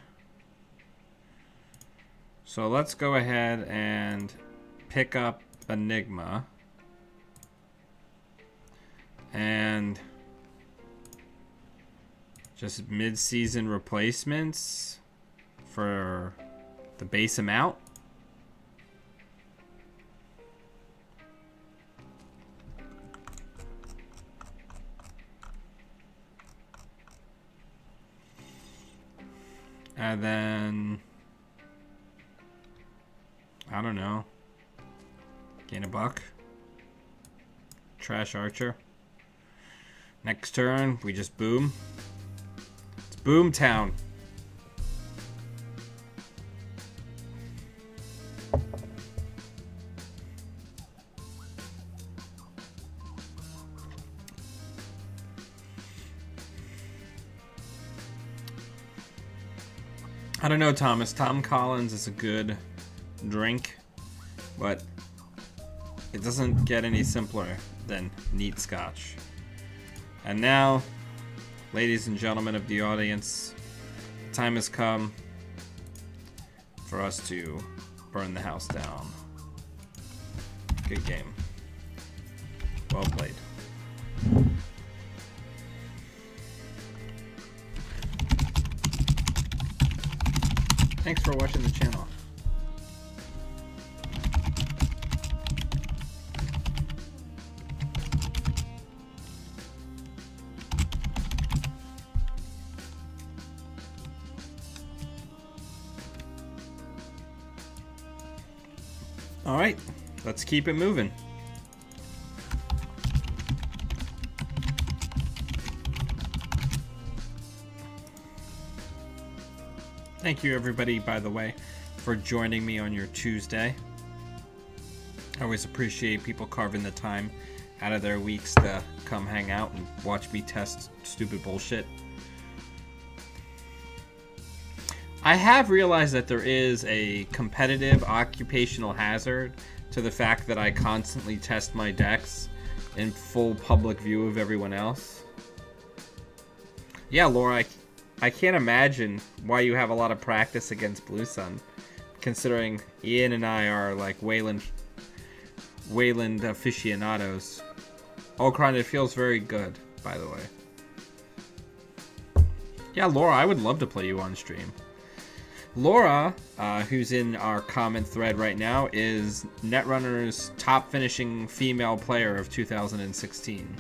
So let's go ahead and pick up Enigma. And just mid-season replacements for the base amount. And then, I don't know, gain a buck, trash Archer. Next turn, we just boom. It's boom town. I don't know, Thomas. Tom Collins is a good drink, but it doesn't get any simpler than neat scotch. And now, ladies and gentlemen of the audience, the time has come for us to burn the house down. Good game. Well played. thanks for watching the channel. All right, let's keep it moving. Thank you, everybody, by the way, for joining me on your Tuesday. I always appreciate people carving the time out of their weeks to come hang out and watch me test stupid bullshit. I have realized that there is a competitive occupational hazard to the fact that I constantly test my decks in full public view of everyone else. Yeah, Laura, I can't imagine why you have a lot of practice against Blue Sun, considering Ian and I are like Wayland aficionados. Okron, it feels very good, by the way. Yeah, Laura, I would love to play you on stream. Laura, who's in our comment thread right now, is Netrunner's top finishing female player of 2016.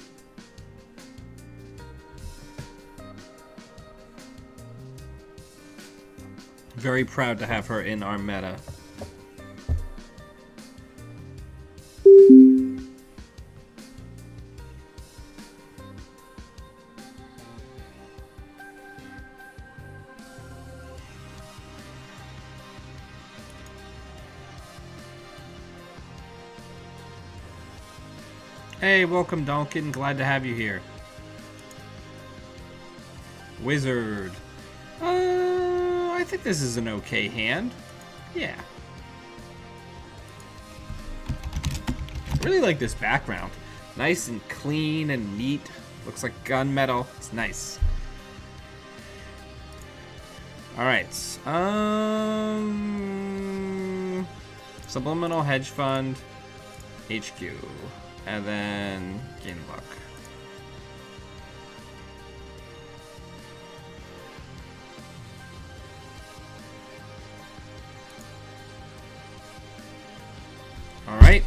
Very proud to have her in our meta. Hey, welcome, Duncan. Glad to have you here. Wizard. I think this is an okay hand. Yeah. I really like this background. Nice and clean and neat. Looks like gunmetal. It's nice. Alright. Subliminal Hedge Fund. HQ. And then gain a buck. All right.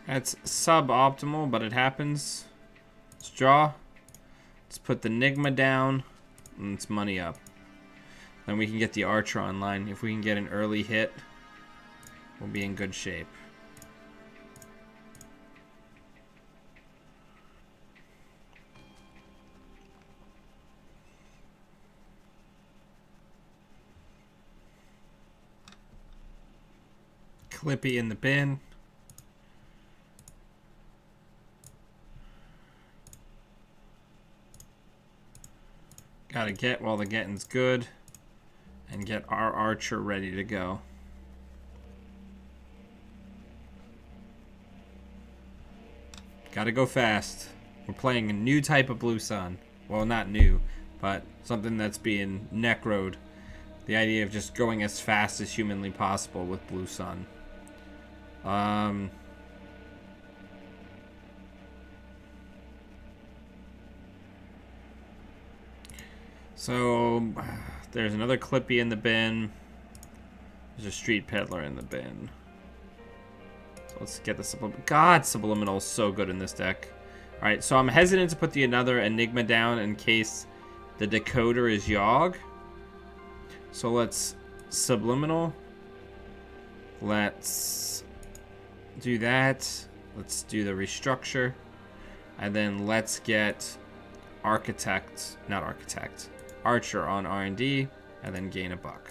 That's suboptimal, but it happens. Let's draw. Let's put the Nigma down, and it's money up. Then we can get the Archer online. If we can get an early hit, we'll be in good shape. Clippy in the bin. Gotta get while the getting's good and get our Archer ready to go. Gotta go fast. We're playing a new type of Blue Sun. Well, not new, but something that's being necroed. The idea of just going as fast as humanly possible with Blue Sun. So there's another Clippy in the bin. There's a Street Peddler in the bin. So let's get the Subliminal. God, Subliminal is so good in this deck. Alright, so I'm hesitant to put the another Enigma down in case the Decoder is Yogg. So let's Subliminal. Let's do that. Let's do the restructure. And then let's get Archer on R&D, and then gain a buck.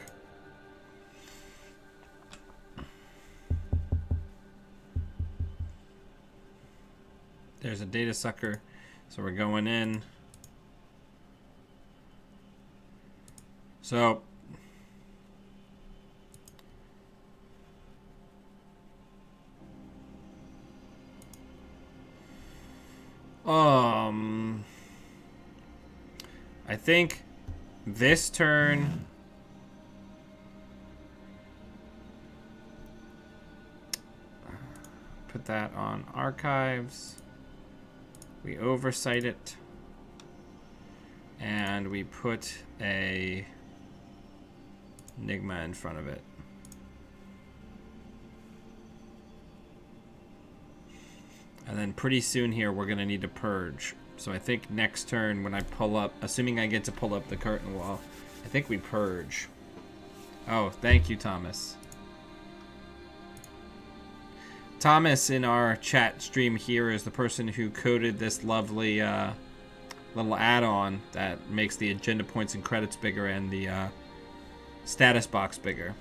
There's a Data Sucker, so we're going in. So I think this turn put that on archives. We oversight it. And we put a Enigma in front of it. And then pretty soon here, we're going to need to purge. So I think next turn when I pull up, assuming I get to pull up the curtain wall, I think we purge. Oh, thank you, Thomas. Thomas in our chat stream here is the person who coded this lovely little add-on that makes the agenda points and credits bigger and the status box bigger.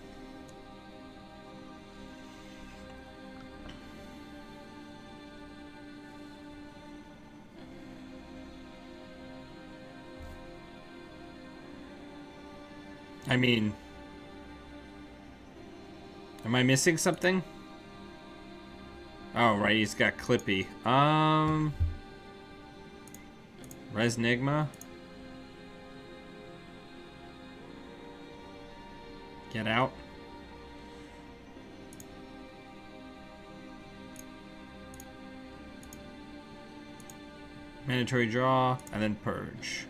I mean, am I missing something? Oh, right, he's got Clippy. Resnigma. Get out. Mandatory draw, and then purge.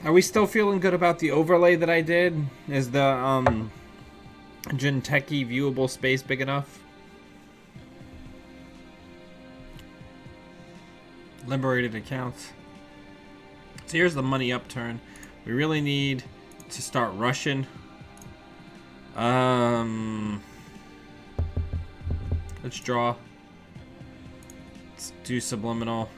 Are we still feeling good about the overlay that I did? Is the Genteki viewable space big enough? Liberated accounts. So here's the money upturn. We really need to start rushing. Let's draw. Let's do subliminal.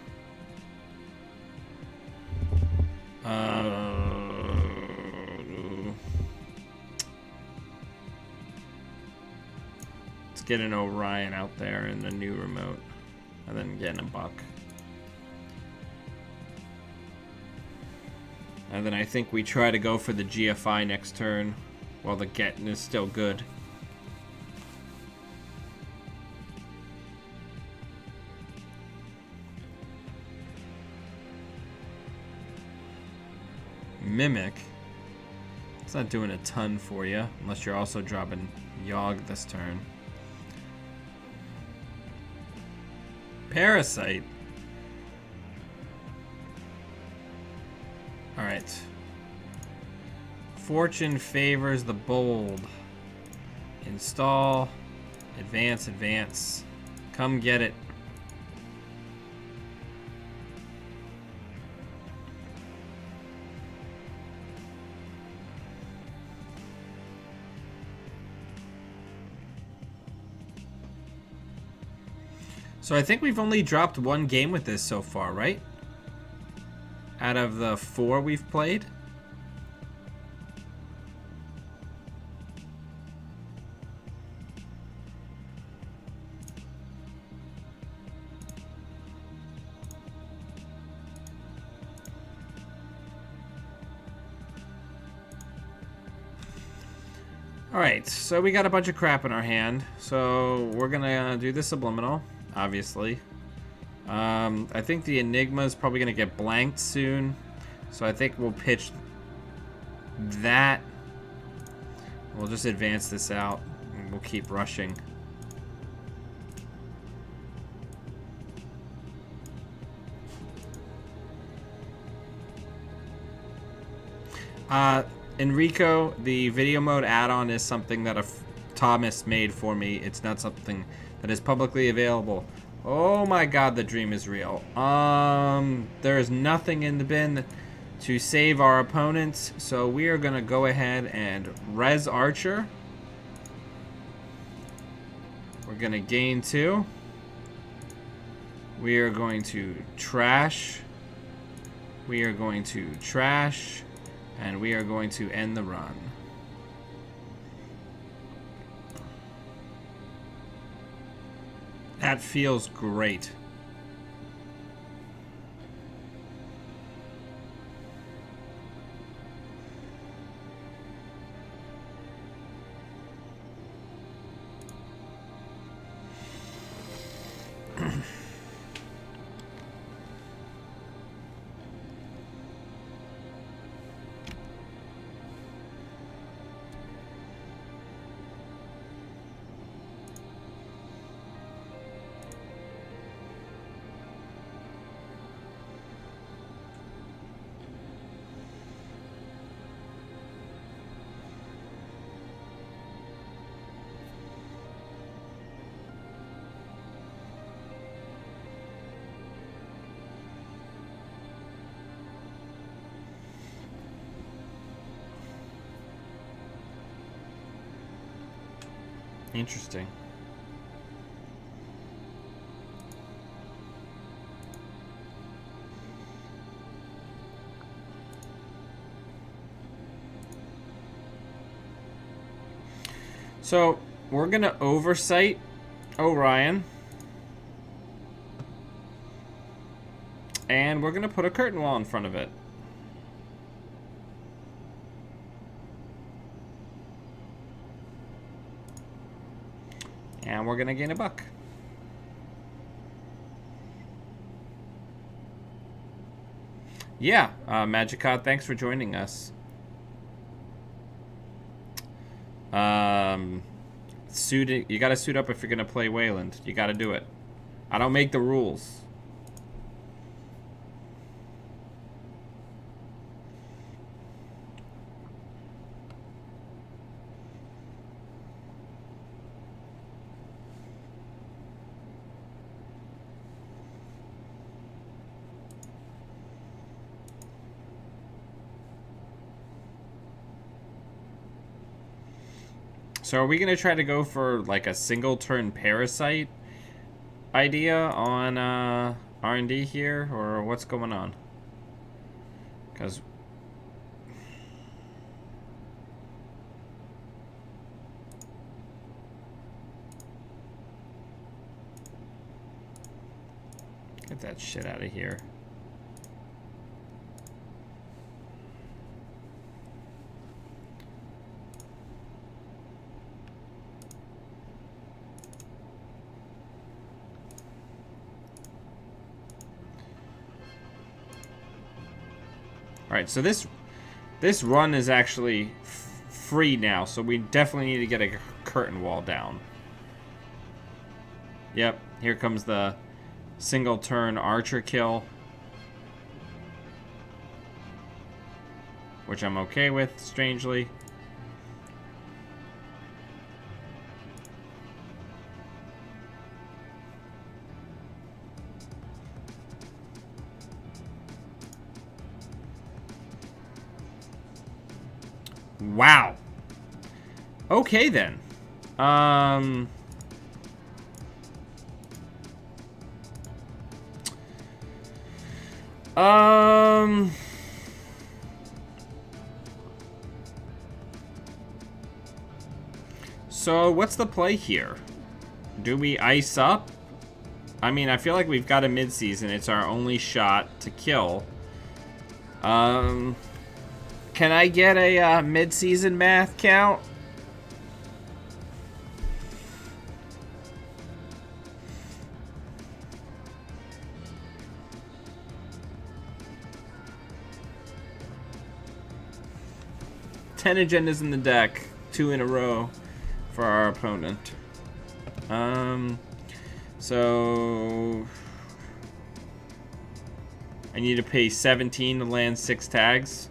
Let's get an Orion out there in the new remote, and then get a buck. And then I think we try to go for the GFI next turn, while the getting is still good. Mimic. It's not doing a ton for you, unless you're also dropping Yogg this turn. Parasite. Alright. Fortune favors the bold. Install. Advance, advance. Come get it. So I think we've only dropped one game with this so far, right? Out of the 4 we've played. Alright, so we got a bunch of crap in our hand. So we're gonna do the subliminal, obviously. I think the Enigma is probably gonna get blanked soon. So I think we'll pitch that. We'll just advance this out and we'll keep rushing. Enrico, the video mode add-on is something that Thomas made for me. It's not something that is publicly available. Oh my god, the dream is real. There is nothing in the bin to save our opponents, so we are gonna go ahead and res Archer. We're gonna gain 2. We are going to trash. We are going to trash. And we are going to end the run. That feels great. Interesting. So, we're going to oversight Orion. And we're going to put a curtain wall in front of it. And we're going to gain a buck. Yeah, Magicot, thanks for joining us. You gotta suit up if you're gonna play Wayland. You gotta do it. I don't make the rules. So are we going to try to go for like a single turn parasite idea on R&D here, or what's going on? Because get that shit out of here. Alright, so this run is actually free now, so we definitely need to get a curtain wall down. Yep, here comes the single turn archer kill, which I'm okay with, strangely. Wow. Okay then. So what's the play here? Do we ice up? I mean, I feel like we've got a mid-season. It's our only shot to kill. Can I get a mid-season math count? Ten agendas in the deck, 2 in a row for our opponent. So I need to pay 17 to land 6 tags.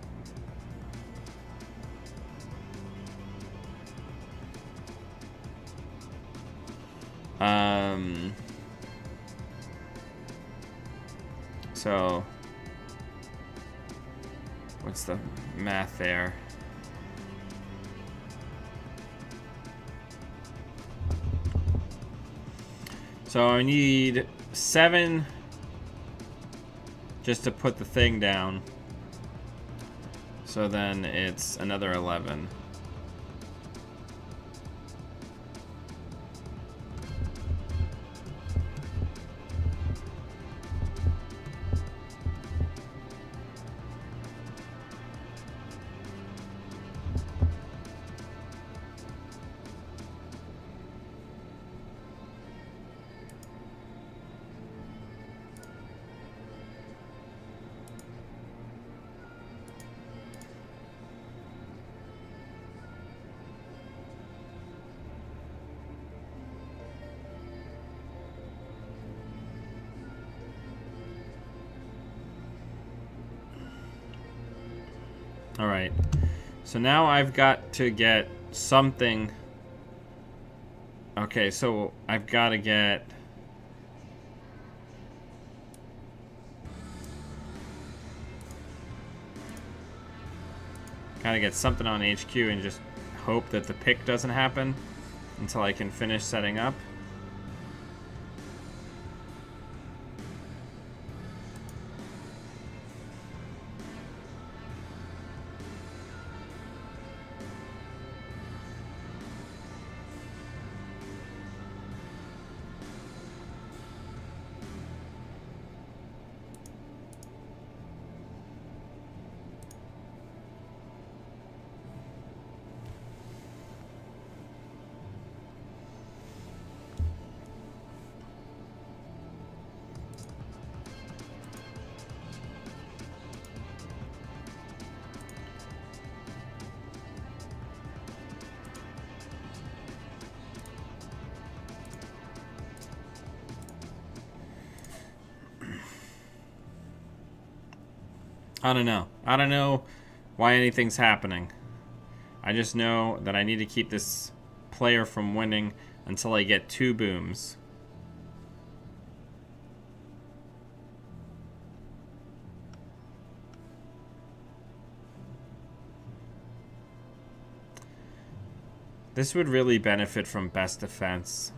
So what's the math there? So I need 7 just to put the thing down. So then it's another 11. Alright, so now I've got to get something. Okay, so I've got to get... Gotta get something on HQ and just hope that the pick doesn't happen. until I can finish setting up. I don't know. I don't know why anything's happening. I just know that I need to keep this player from winning until I get 2 booms. This would really benefit from best defense.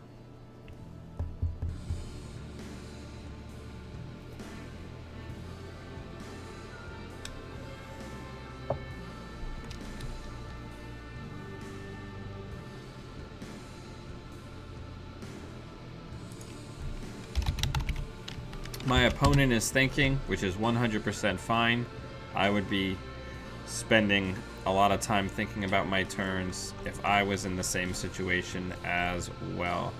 My opponent is thinking, which is 100% fine. I would be spending a lot of time thinking about my turns if I was in the same situation as well.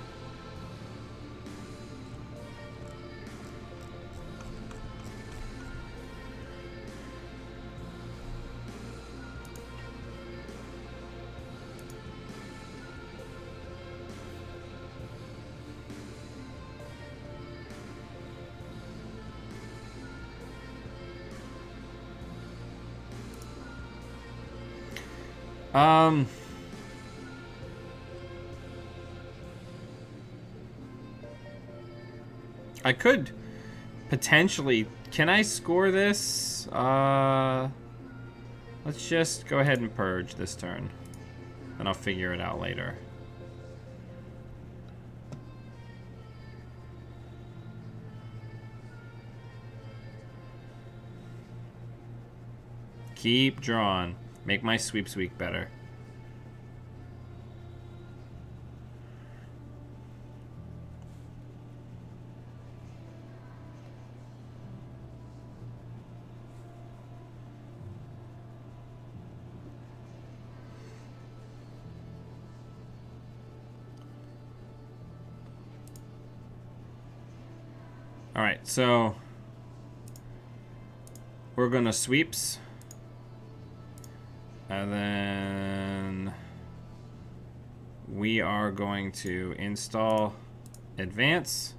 I could potentially... Can I score this? Let's just go ahead and purge this turn. Then I'll figure it out later. Keep drawing. Make my sweeps week better. All right, so we're gonna sweeps. And then we are going to install advance.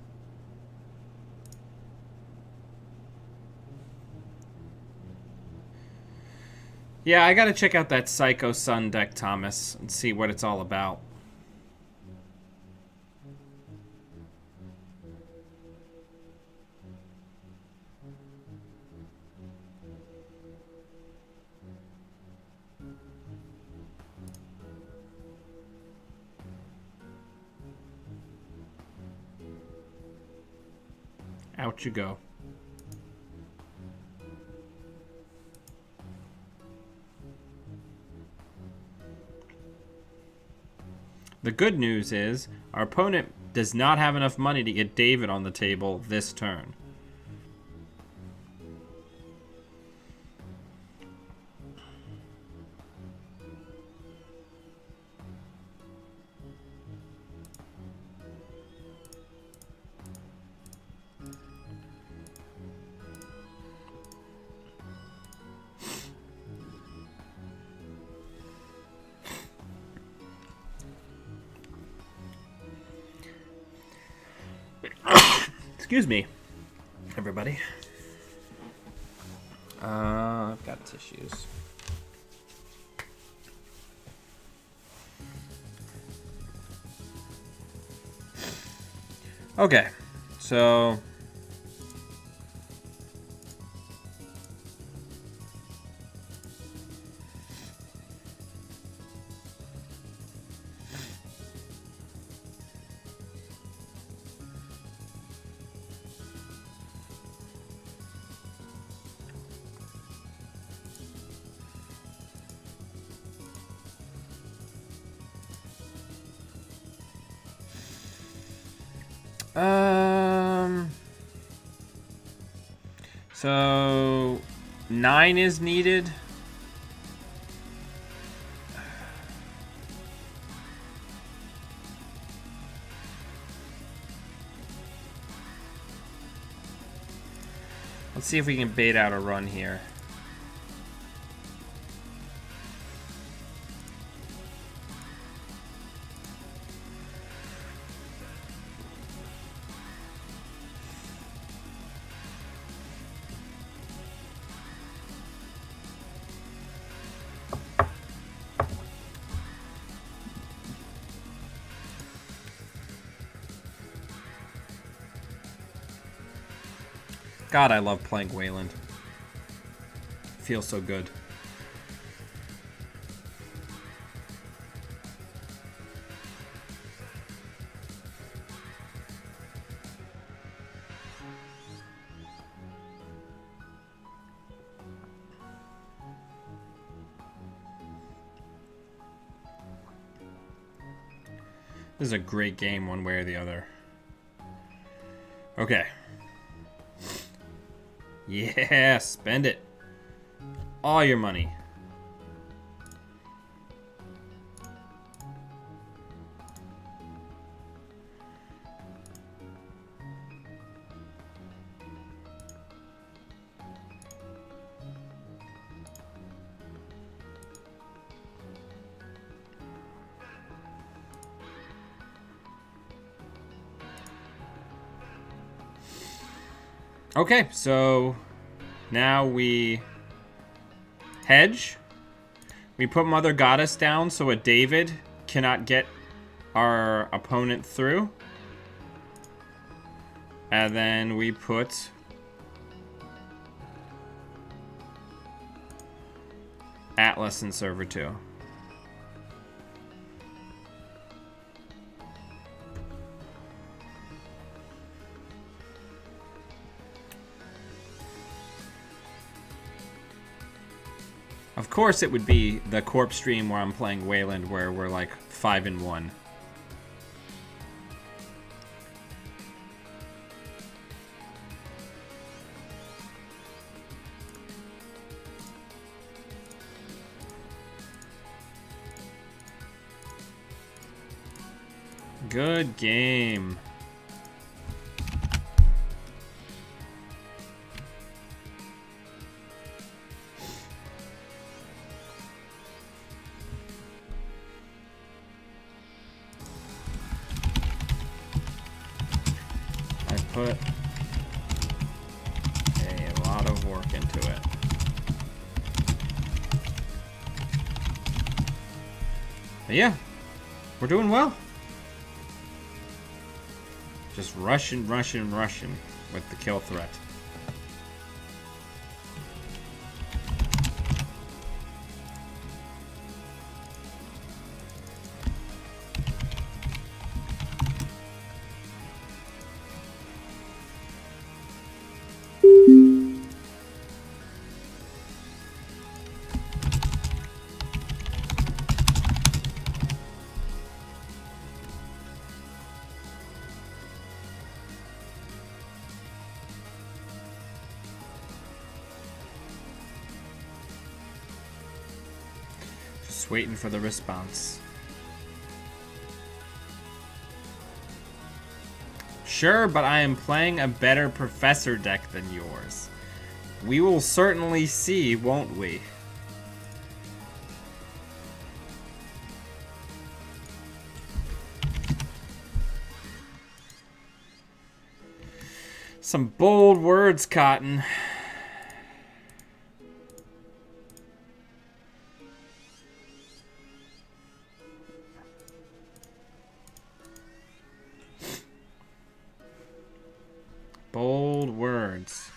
Yeah, I gotta check out that Psycho Sun deck, Thomas, and see what it's all about. Out you go. The good news is our opponent does not have enough money to get David on the table this turn. Excuse me, everybody. I've got tissues. Okay, so So 9 is needed. Let's see if we can bait out a run here. God, I love playing Wayland. Feels so good. This is a great game one way or the other. Okay. Yeah, spend it. All your money. Okay, so now we hedge. We put Mother Goddess down so a David cannot get our opponent through. And then we put Atlas in server 2. Of course, it would be the Corp stream where I'm playing Wayland, where we're like 5-1. Good game. Put a lot of work into it. But yeah, we're doing well. Just rushing with the kill threat. Just waiting for the response. Sure, but I am playing a better Professor deck than yours. We will certainly see, won't we? Some bold words, Cotton. Bold words.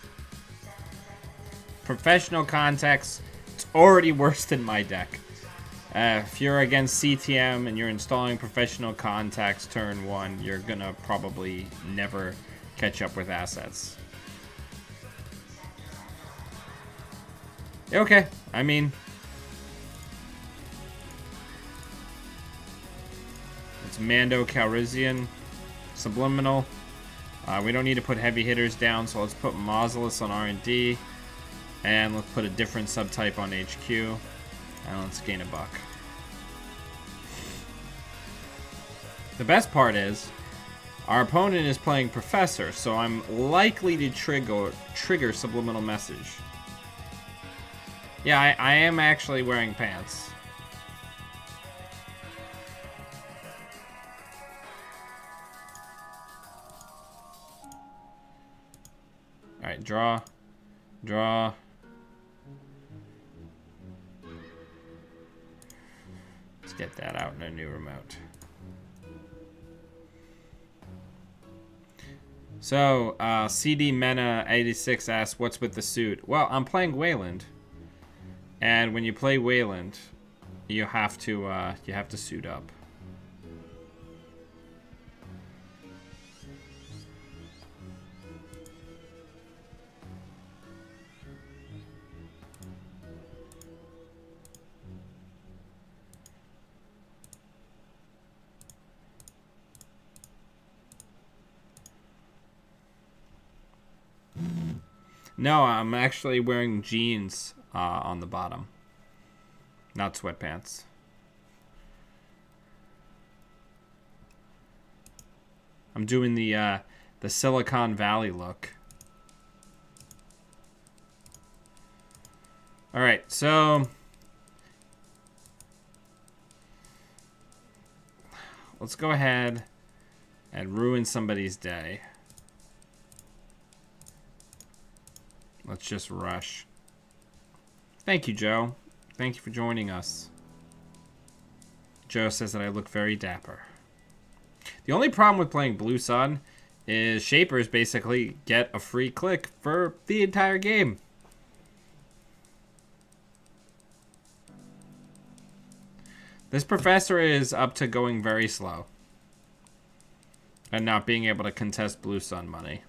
Professional context. It's already worse than my deck. If you're against CTM and you're installing professional contacts turn 1, you're gonna probably never catch up with assets. Okay, I mean, it's Mando Calrissian, Subliminal. We don't need to put heavy hitters down, so let's put Mausolus on R&D. And let's put a different subtype on HQ. And let's gain a buck. The best part is, our opponent is playing Professor, so I'm likely to trigger Subliminal Message. Yeah, I am actually wearing pants. Alright, draw. Draw. Let's get that out in a new remote. So, CD Mena 86 asks, what's with the suit? Well, I'm playing Wayland. And when you play Wayland, you have to suit up. No, I'm actually wearing jeans on the bottom, not sweatpants. I'm doing the Silicon Valley look. All right, so let's go ahead and ruin somebody's day. Let's just rush. Thank you, Joe. Thank you for joining us. Joe says that I look very dapper. The only problem with playing Blue Sun is Shapers basically get a free click for the entire game. This Professor is up to going very slow and not being able to contest Blue Sun money.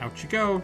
Out you go.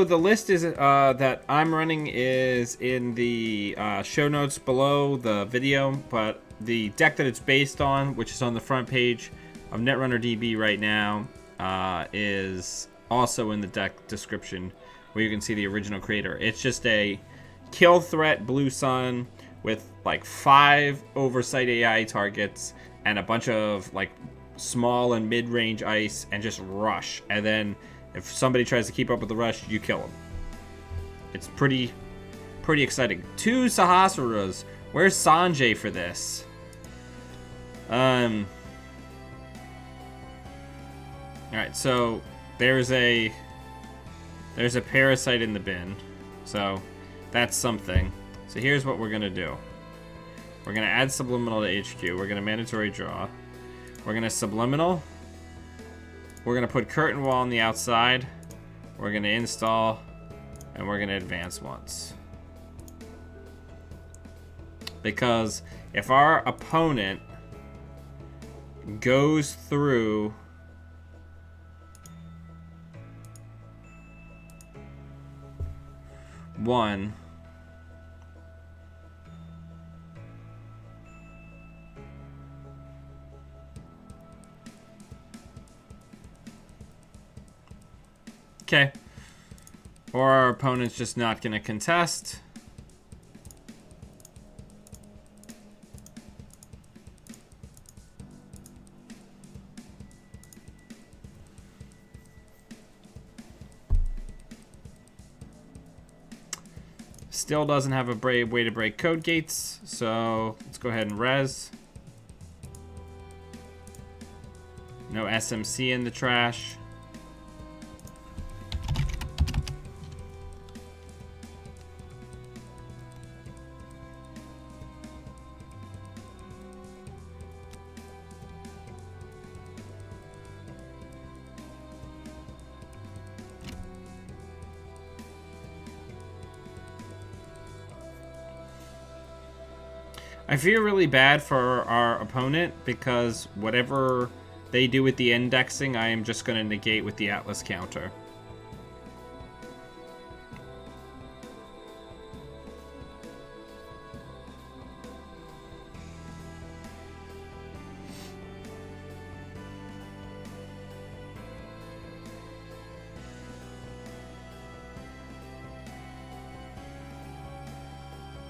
The list is that I'm running is in the show notes below the video, but the deck that it's based on, which is on the front page of Netrunner DB right now, is also in the deck description, where you can see the original creator. It's just a kill threat Blue Sun with like 5 oversight AI targets and a bunch of like small and mid-range ice, and just rush, and then if somebody tries to keep up with the rush, you kill them. It's pretty exciting. 2 Sahasraras. Where's Sanjay for this? Alright, so there's a parasite in the bin. So that's something. So here's what we're gonna do. We're gonna add Subliminal to HQ. We're gonna mandatory draw. We're gonna Subliminal. We're going to put Curtain Wall on the outside. We're going to install. And we're going to advance once. Because if our opponent goes through one, okay. Or our opponent's just not going to contest. Still doesn't have a way to break code gates, so let's go ahead and res. No SMC in the trash. I feel really bad for our opponent because whatever they do with the indexing, I am just going to negate with the Atlas counter.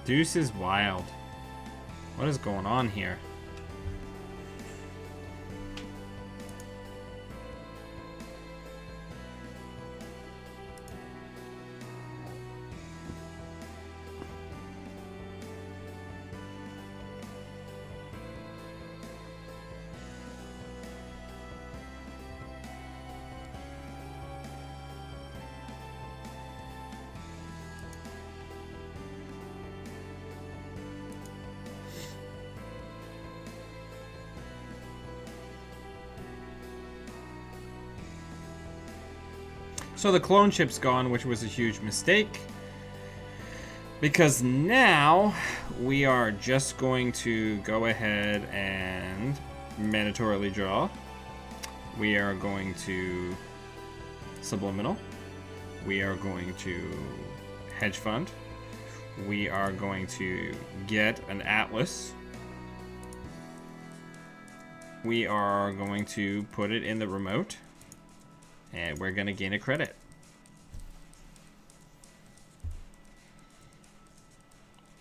Deuce is wild. What is going on here? So the clone chip's gone, which was a huge mistake. Because now we are just going to go ahead and mandatorily draw. We are going to subliminal. We are going to hedge fund. We are going to get an Atlas. We are going to put it in the remote. And we're going to gain a credit.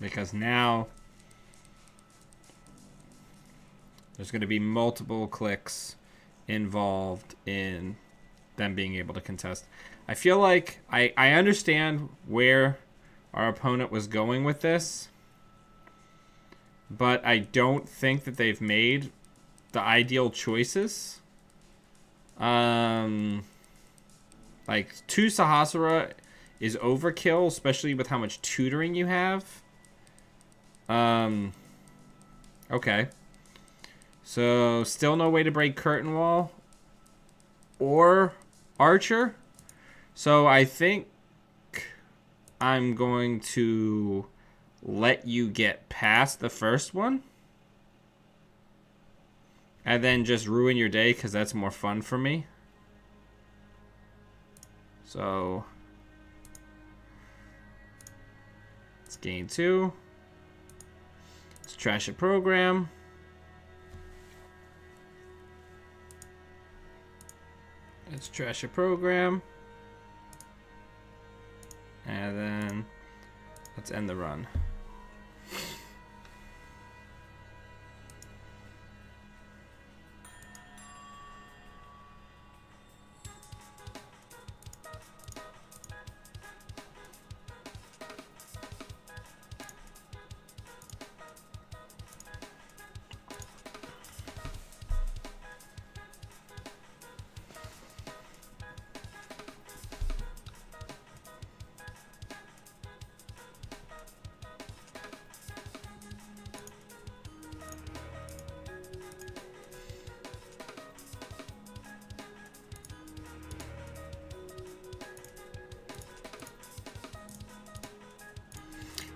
Because now there's going to be multiple clicks involved in them being able to contest. I feel like I understand where our opponent was going with this, but I don't think that they've made the ideal choices. Like, 2 Sahasrara is overkill, especially with how much tutoring you have. Okay. So, still no way to break Curtain Wall. Or Archer. So, I think I'm going to let you get past the first one. And then just ruin your day, because that's more fun for me. So, let's gain 2. Let's trash a program. Let's trash a program. And then let's end the run.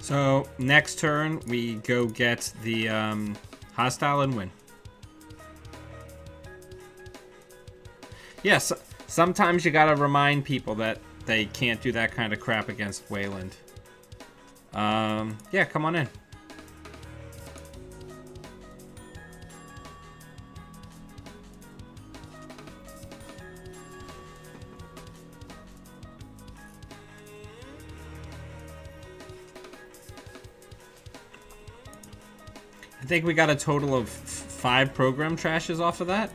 So, next turn, we go get the hostile and win. Yes, sometimes you gotta remind people that they can't do that kind of crap against Wayland. Yeah, come on in. I think we got a total of 5 program trashes off of that.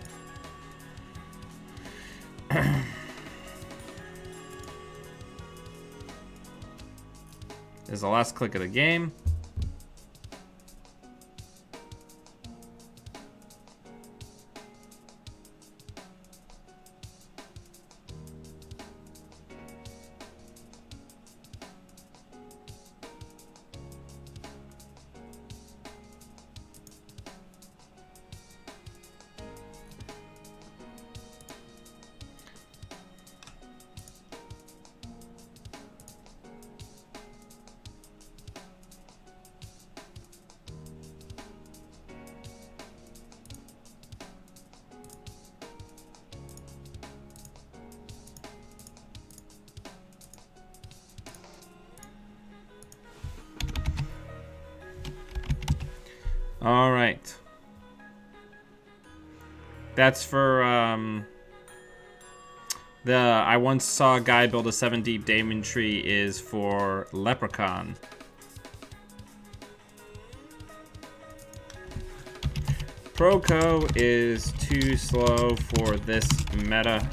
There's the last click of the game. All right. That's for the I once saw a guy build a 7 deep Daemon tree is for Leprechaun. Proco is too slow for this meta,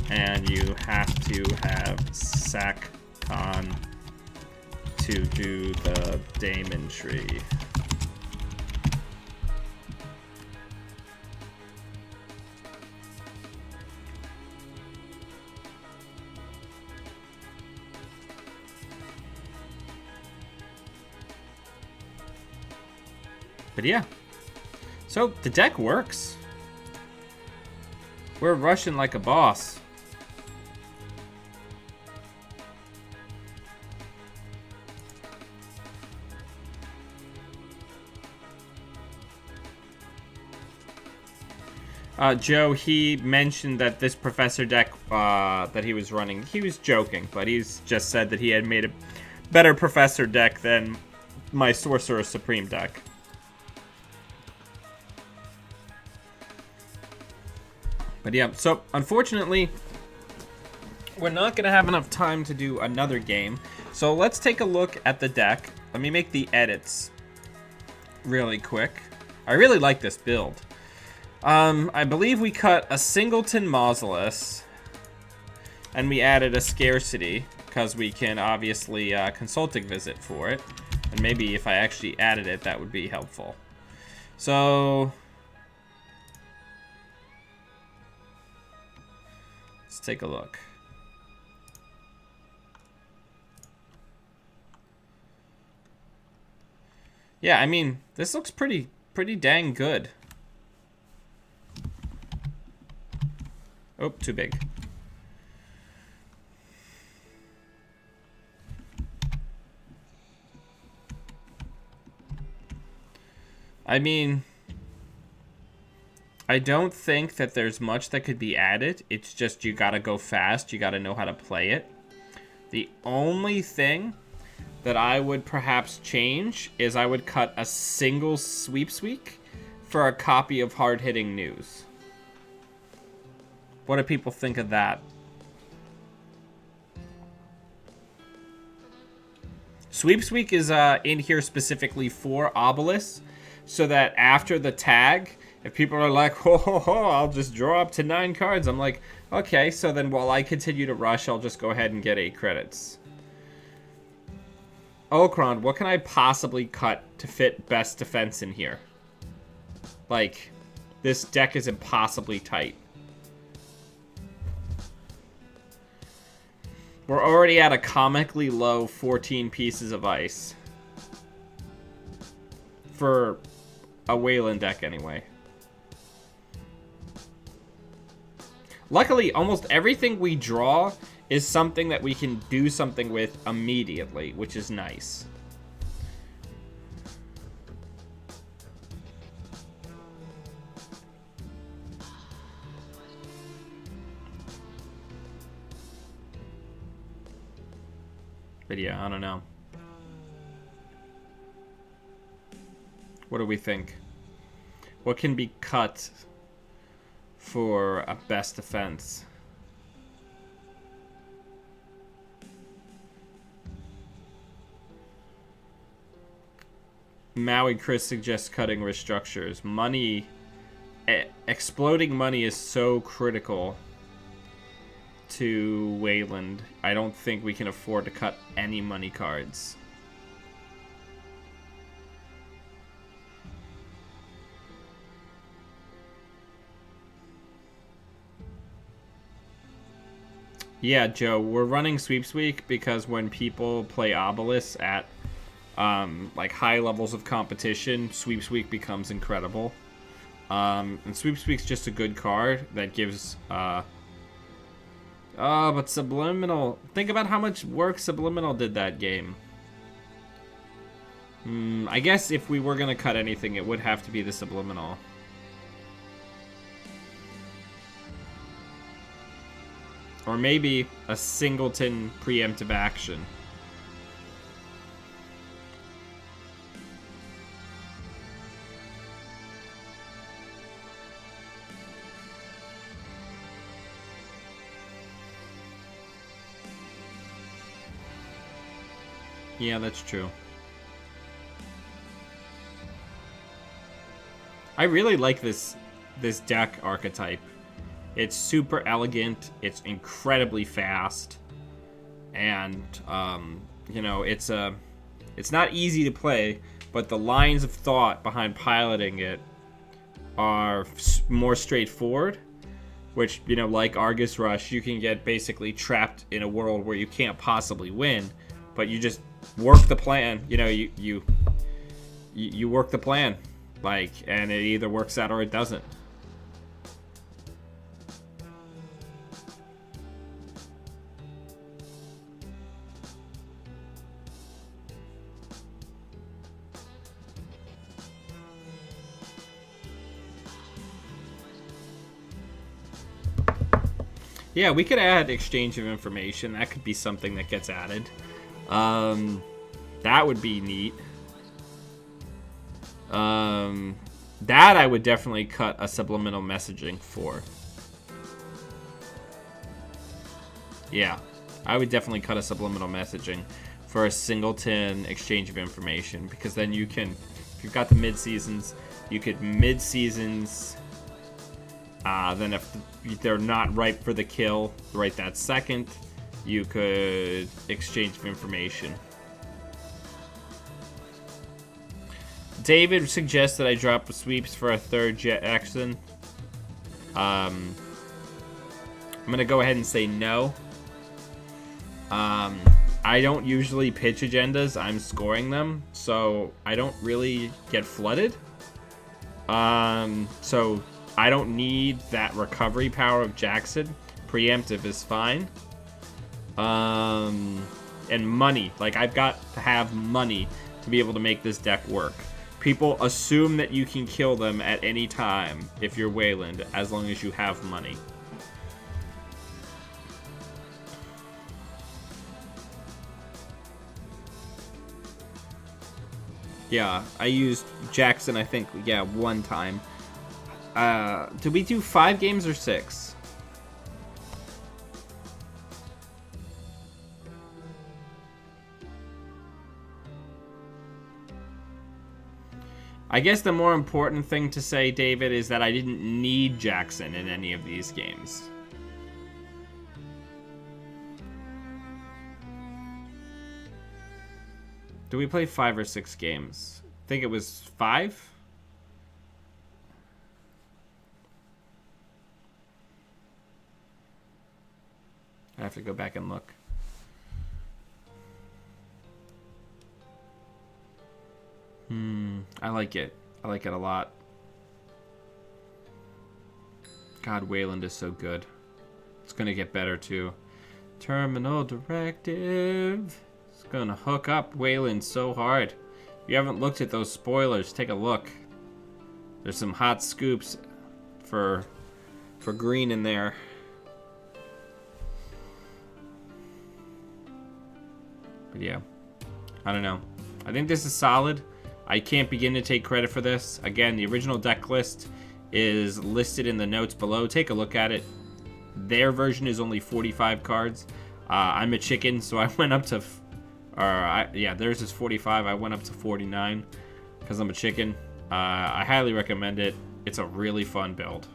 and you have to have SacCon to do the Daemon tree. But yeah. So, the deck works. We're rushing like a boss. Joe, he mentioned that this Professor deck that he was running, he was joking, but he's just said that he had made a better Professor deck than my Sorcerer Supreme deck. But yeah, so unfortunately, we're not going to have enough time to do another game. So let's take a look at the deck. Let me make the edits really quick. I really like this build. I believe we cut a Singleton Mausolus, and we added a Scarcity, because we can obviously Consulting Visit for it. And maybe if I actually added it, that would be helpful. So let's take a look. Yeah, I mean, this looks pretty dang good. Oh, too big. I mean, I don't think that there's much that could be added. It's just you gotta go fast. You gotta know how to play it. The only thing that I would perhaps change is I would cut a single Sweep for a copy of Hard Hitting News. What do people think of that? Sweep is in here specifically for Obelisk, so that after the tag, if people are like, ho ho ho, I'll just draw up to 9 cards, I'm like, okay, so then while I continue to rush, I'll just go ahead and get 8 credits. Okron, what can I possibly cut to fit best defense in here? Like, this deck is impossibly tight. We're already at a comically low 14 pieces of ice. For a Wayland deck, anyway. Luckily, almost everything we draw is something that we can do something with immediately, which is nice. But yeah, I don't know. What do we think? What can be cut for a best defense? Maui Chris suggests cutting restructures. Money, exploding money is so critical to Wayland. I don't think we can afford to cut any money cards. Yeah, Joe, we're running Sweeps Week because when people play Obelisk at like high levels of competition, Sweeps Week becomes incredible. And Sweeps Week's just a good card that gives oh, but Subliminal. Think about how much work Subliminal did that game. I guess if we were going to cut anything, it would have to be the Subliminal. Or maybe a Singleton preemptive action. Yeah, that's true. I really like this deck archetype. It's super elegant. It's incredibly fast, and you know, it's not easy to play, but the lines of thought behind piloting it are more straightforward. Which, you know, like Argus Rush, you can get basically trapped in a world where you can't possibly win, but you just work the plan. You know, you work the plan, like, and it either works out or it doesn't. Yeah, we could add exchange of information. That could be something that gets added. That would be neat. That I would definitely cut a subliminal messaging for. Yeah, I would definitely cut a subliminal messaging for a singleton exchange of information, because then you can, if you've got the mid-seasons, you could mid-seasons... then if they're not ripe for the kill right that second, you could exchange information. David suggests that I drop the sweeps for a third Jackson. I'm going to go ahead and say no. I don't usually pitch agendas. I'm scoring them, so I don't really get flooded. So... I don't need that recovery power of Jackson. Preemptive is fine. And money. Like, I've got to have money to be able to make this deck work. People assume that you can kill them at any time if you're Wayland, as long as you have money. Yeah, I used Jackson, I think, yeah, one time. Did we do 5 games or 6? I guess the more important thing to say, David, is that I didn't need Jackson in any of these games. Did we play 5 or 6 games? I think it was 5? I have to go back and look. I like it. I like it a lot. God, Wayland is so good. It's gonna get better too. Terminal directive. It's gonna hook up Wayland so hard. If you haven't looked at those spoilers, take a look. There's some hot scoops for green in there. But yeah, I don't know. I think this is solid. I can't begin to take credit for this. Again, the original deck list is listed in the notes below. Take a look at it. Their version is only 45 cards. I'm a chicken, so I went up to... yeah, theirs is 45. I went up to 49 because I'm a chicken. I highly recommend it. It's a really fun build.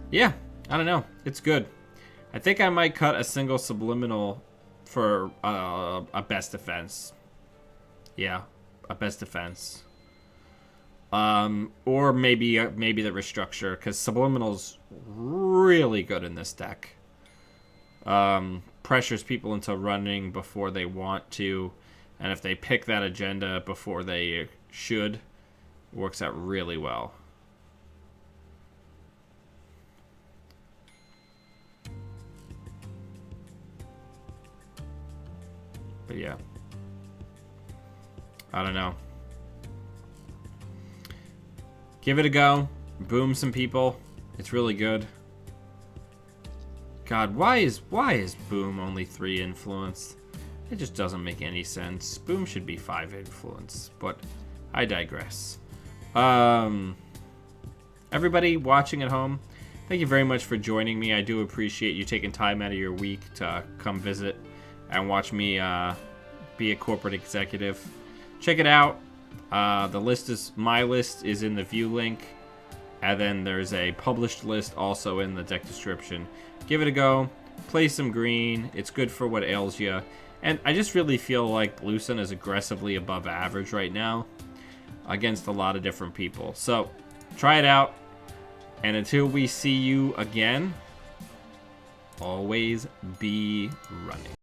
Yeah, I don't know. It's good. I think I might cut a single subliminal for a best defense. Yeah, a best defense. Or maybe the restructure, because subliminal's really good in this deck. Pressures people into running before they want to, and if they pick that agenda before they should, it works out really well. But yeah, I don't know. Give it a go. Boom some people. It's really good. God, why is Boom only 3 influence? It just doesn't make any sense. Boom should be 5 influence, but I digress. Everybody watching at home, Thank you very much for joining me. I do appreciate you taking time out of your week to come visit and watch me be a corporate executive. Check it out. My list is in the view link, and then there's a published list also in the deck description. Give it a go. Play some green. It's good for what ails you. And I just really feel like Blue Sun is aggressively above average right now against a lot of different people. So try it out. And until we see you again, always be running.